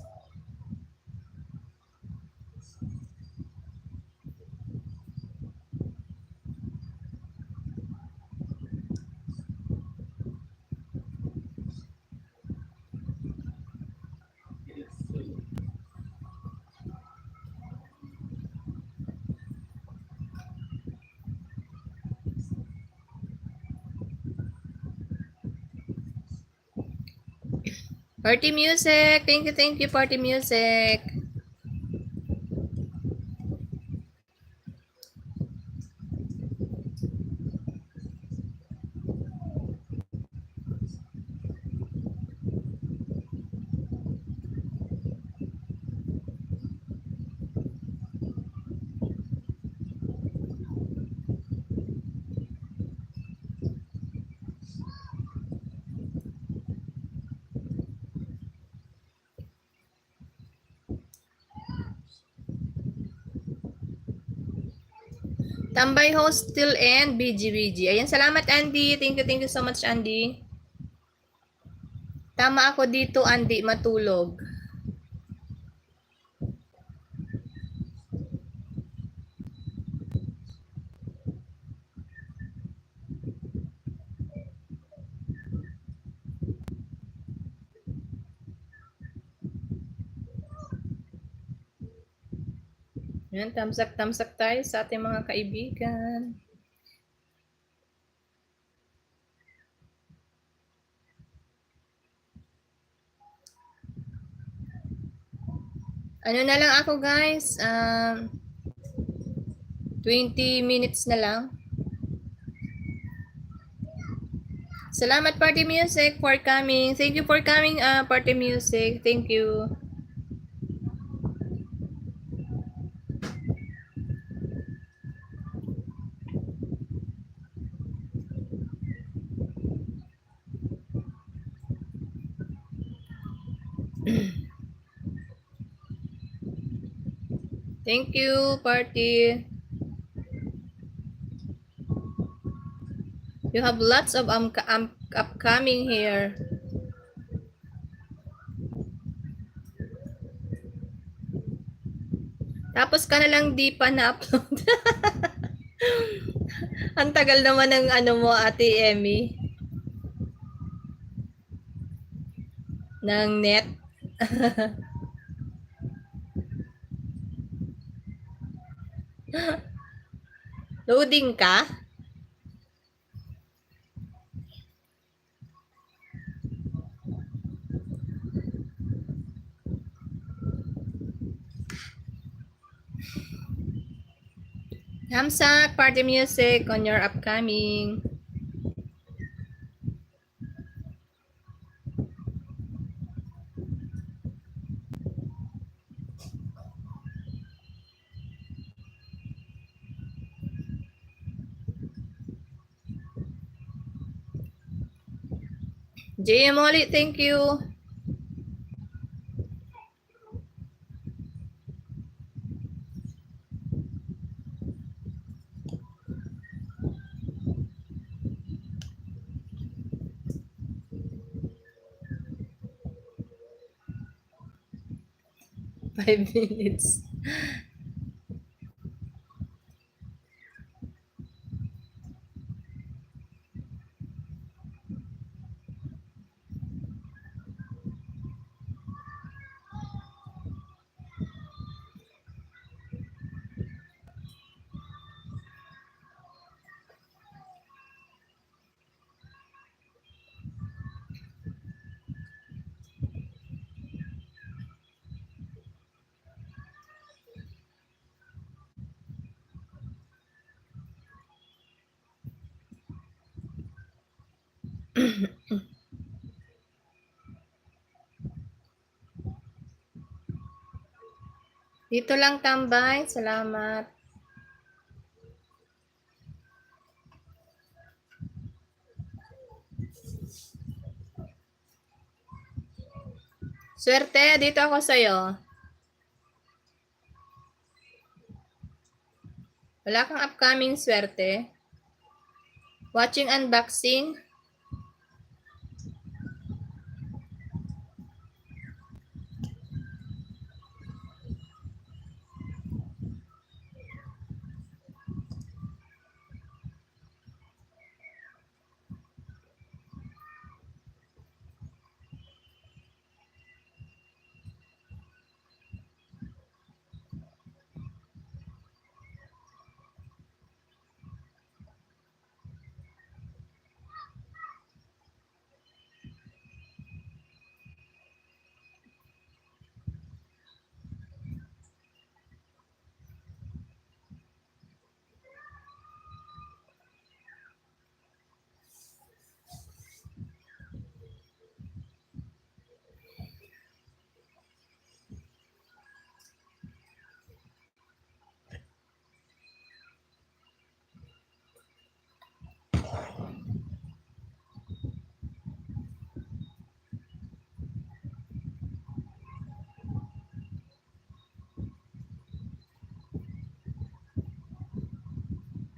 Party music. Thank you, party music. Tambay host still and BG. Ayan, salamat Andy. Thank you so much Andy. Tama ako dito Andy, matulog. Yan, tamsak tayo sa ating mga kaibigan. Ano na lang ako guys, 20 minutes na lang. Salamat Party Music for coming. Thank you for coming, Party Music. Thank you. Thank you, Party. You have lots of upcoming here. Tapos ka na lang di pa na-upload. Ang tagal naman ng ano mo, Ate Emmy. Ng net. Loading ka? Hamsak, Party Music on your upcoming. JM Molly, thank you. Five minutes. Dito lang tambay. Salamat. Swerte, dito ako sa'yo. Wala kang upcoming swerte. Watching unboxing.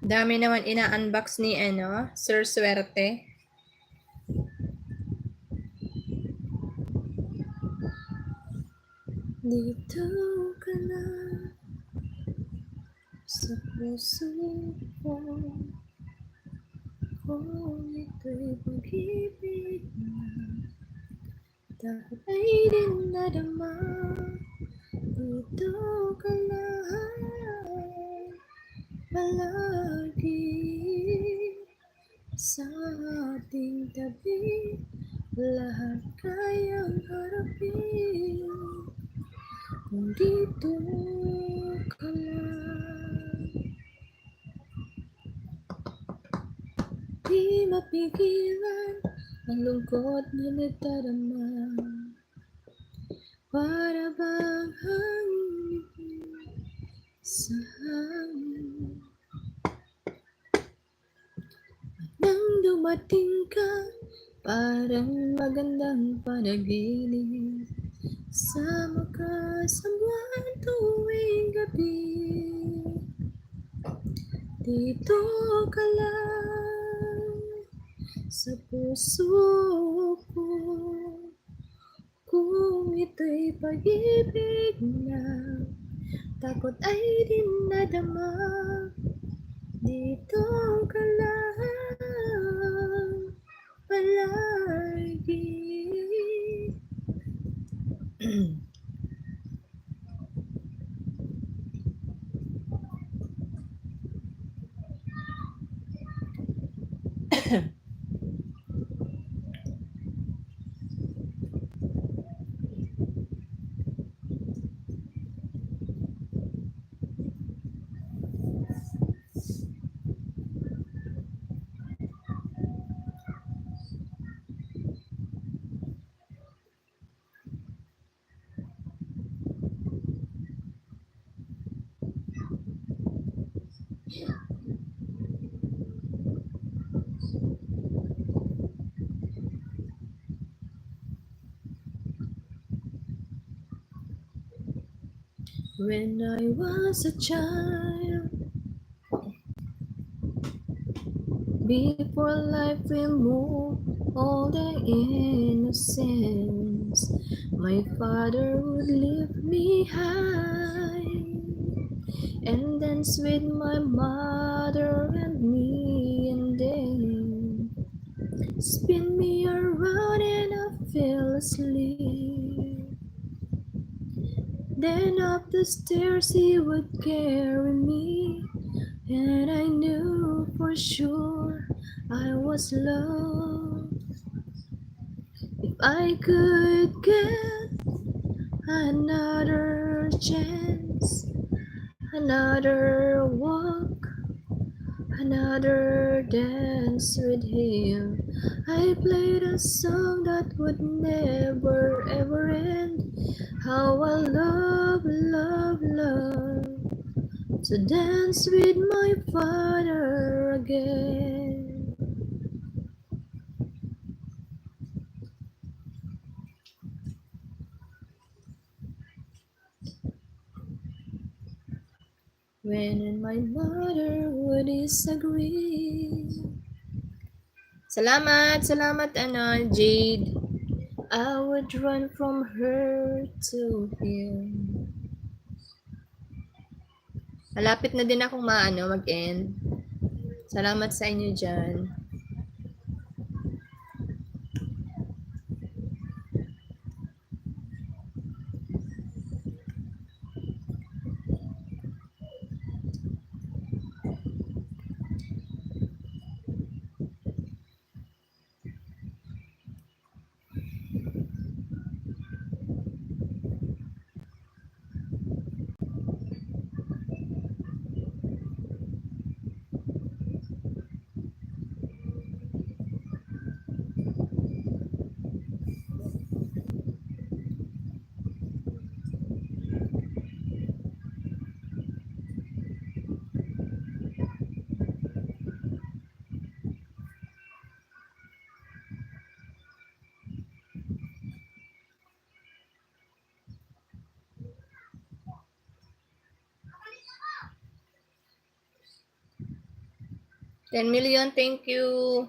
Dami naman ina-unbox ni Sir Swerte. Dito ka na sa puso ko, kung ito'y pag-ibig na dapat ay dinadama. Dito ka na palagi sa ating tabi, lahat kayang harapin. Kung dito ka lang, pigilan ang lungkot na nagdarama. Para bang hangin sa hangin. Nang dumating ka, parang magandang panaginip. Sama ka sa buwan tuwing gabi. Dito ka lang sa puso ko. Kung ito'y pag-ibig na, takot ay dinadama. Dito ka lang palagi. When I was a child, before life removed all the innocence, my father would lift me high and dance with my mother and me, and then spin me around and I fell asleep. Then up the stairs he would carry me, and I knew for sure I was loved. If I could get another chance, another walk, another dance with him, I played a song that would never ever end. How I love, love, love to dance with my father again. When my mother would disagree. Salamat, Jade. I would run from her to him. Malapit na din akong mag-end. Salamat sa inyo dyan. $10 million, thank you.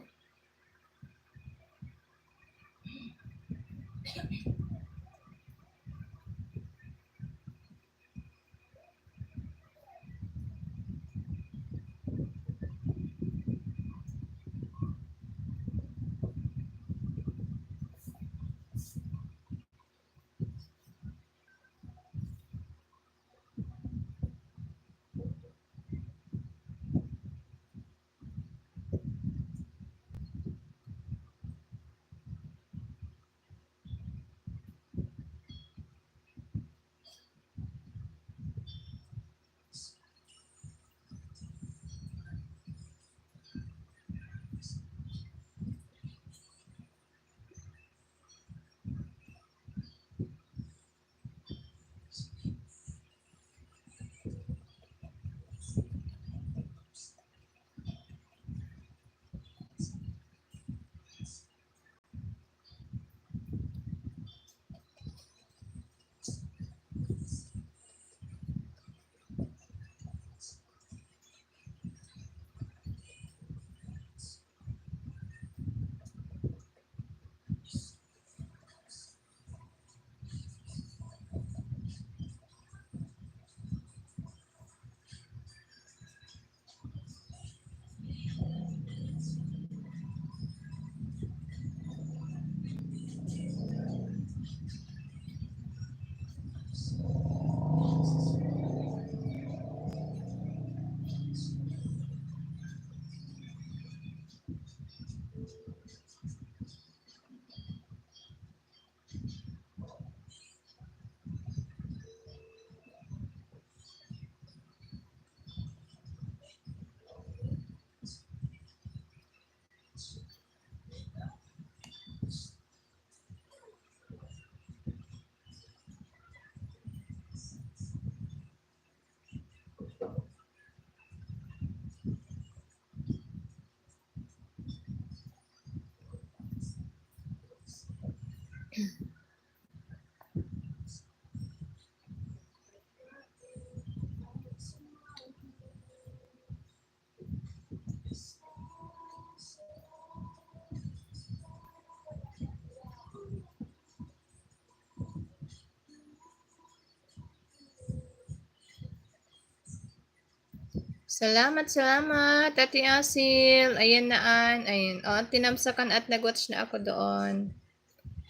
Salamat, salamat, Ate Asil. Ayan naan. Ayun. Oh, tinamsakan at nag-watch na ako doon.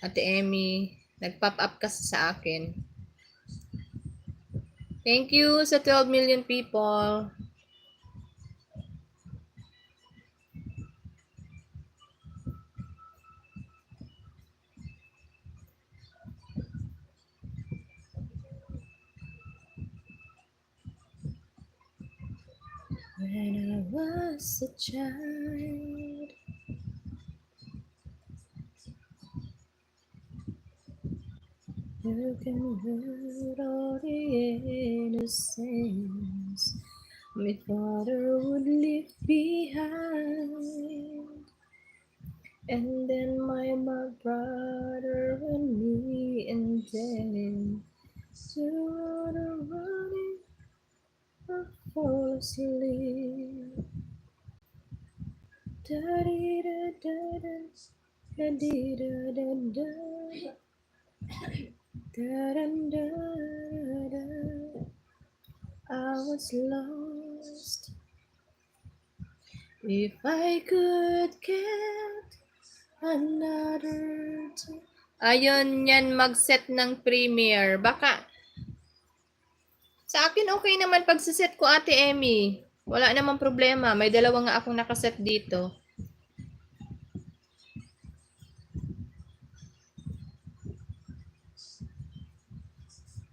Ate Emmy. Nag-pop up kasi sa akin. Thank you sa 12 million people. When I was a child, you can hurt all the innocence my father would leave behind. And then my brother and me, and then to the running or fall asleep. Da dee da da da, da dee da da da, da da da da. I was lost. If I could get another Ayun yan mag-set ng premiere. Baka sa akin okay naman pagsiset ko, Ate Emmy. Wala namang problema. May dalawa nga akong nakaset dito.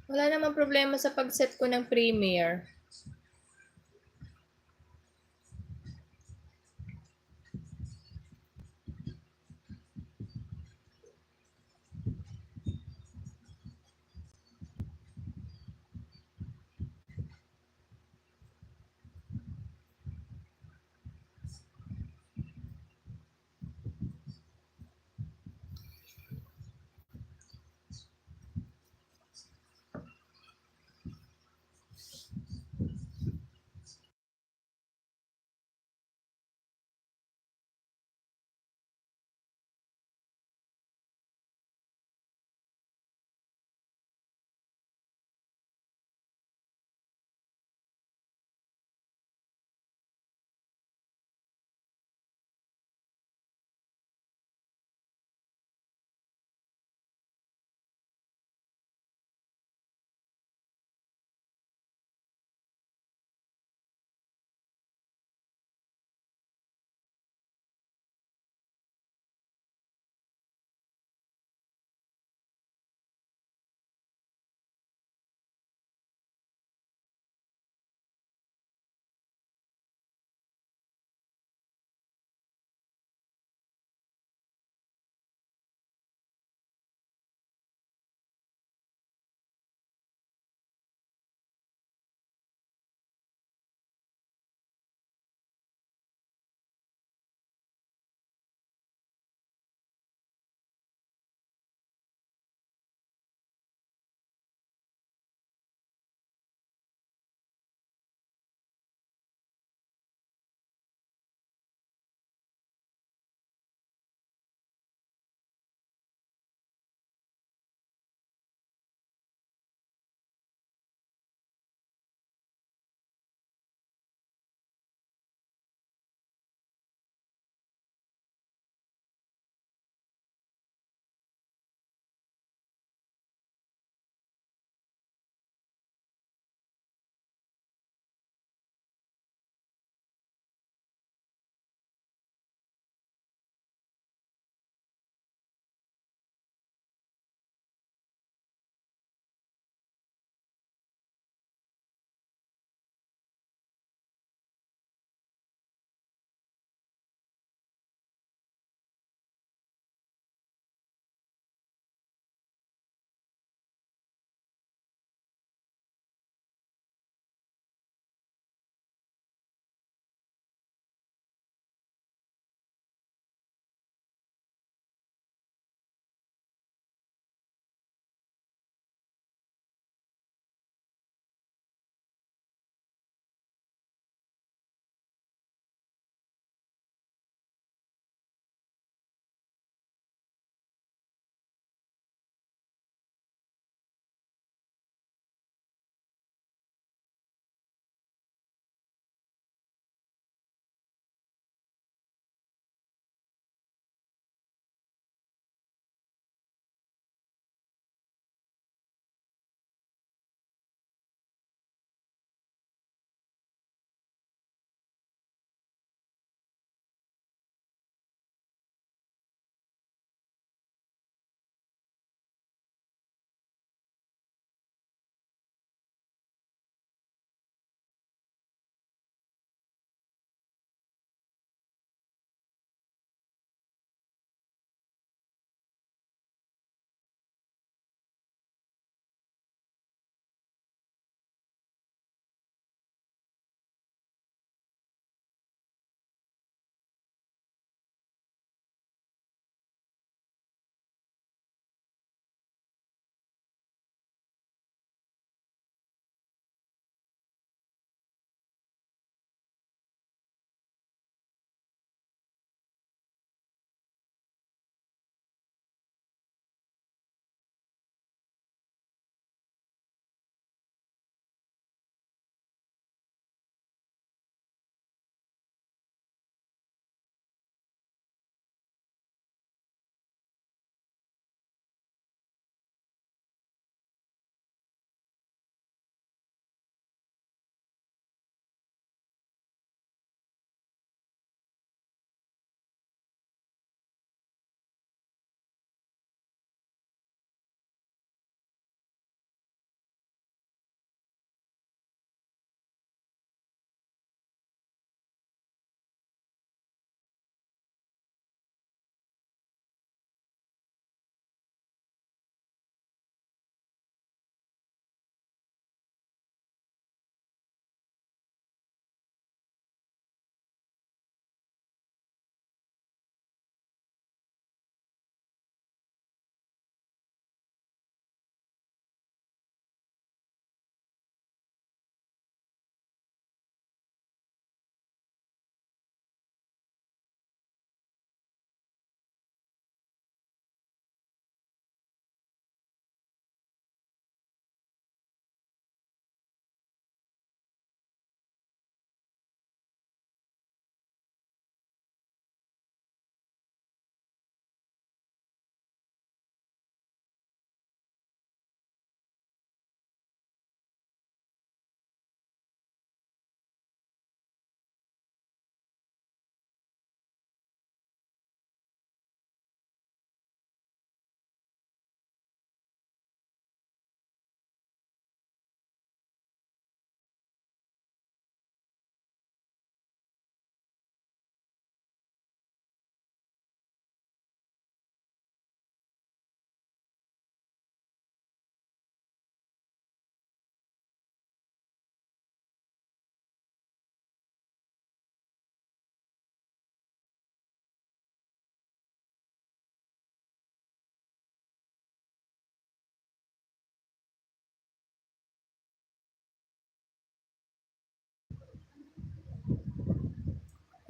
Wala namang problema sa pag-set ko ng premiere.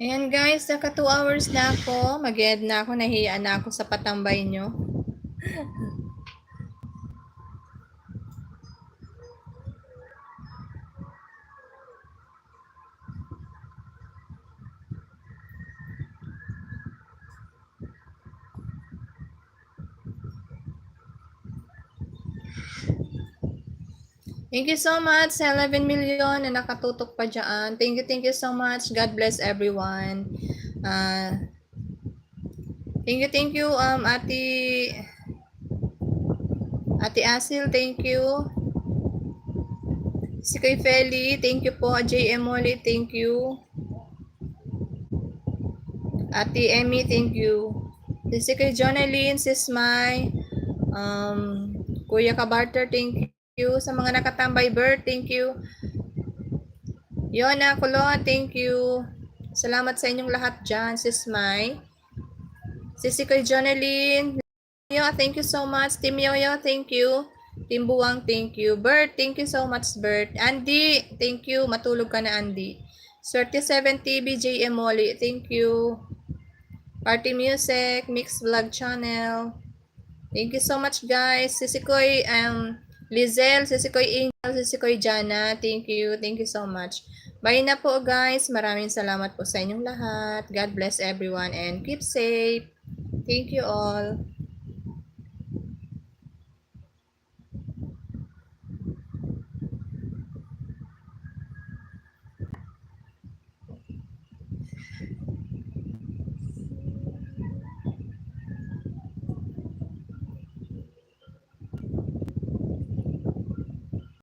Ayan guys, naka 2 hours na ako. Mag-end na ako. Nahiya na ako sa patambay nyo. Thank you so much sa 11 million na nakatutok pa dyan. Thank you so much. God bless everyone. Thank you, Ate Asil, thank you. Si Kuy Feli, thank you po. JM Molly, thank you. Ate Emmy, thank you. Si Kuy Jonalyn, Sis Mai, Kuya Kabarter, thank you. Sa mga nakatambay, Bert, thank you. Yona Kulon, thank you. Salamat sa inyong lahat dyan, Sis Mai. Si Kuy Jonalyn, thank you so much. Team Yoyo, thank you. Team Buwang, thank you. Bert, thank you so much, Bert. Andy, thank you. Matulog ka na, Andy. 37 TV, JM Molly, thank you. Party Music, Mix Vlog Channel. Thank you so much, guys. Sisikoy, Lizelle, Sisikoy Angel, Sisikoy Jana, thank you. Thank you so much. Bye na po, guys. Maraming salamat po sa inyong lahat. God bless everyone and keep safe. Thank you all.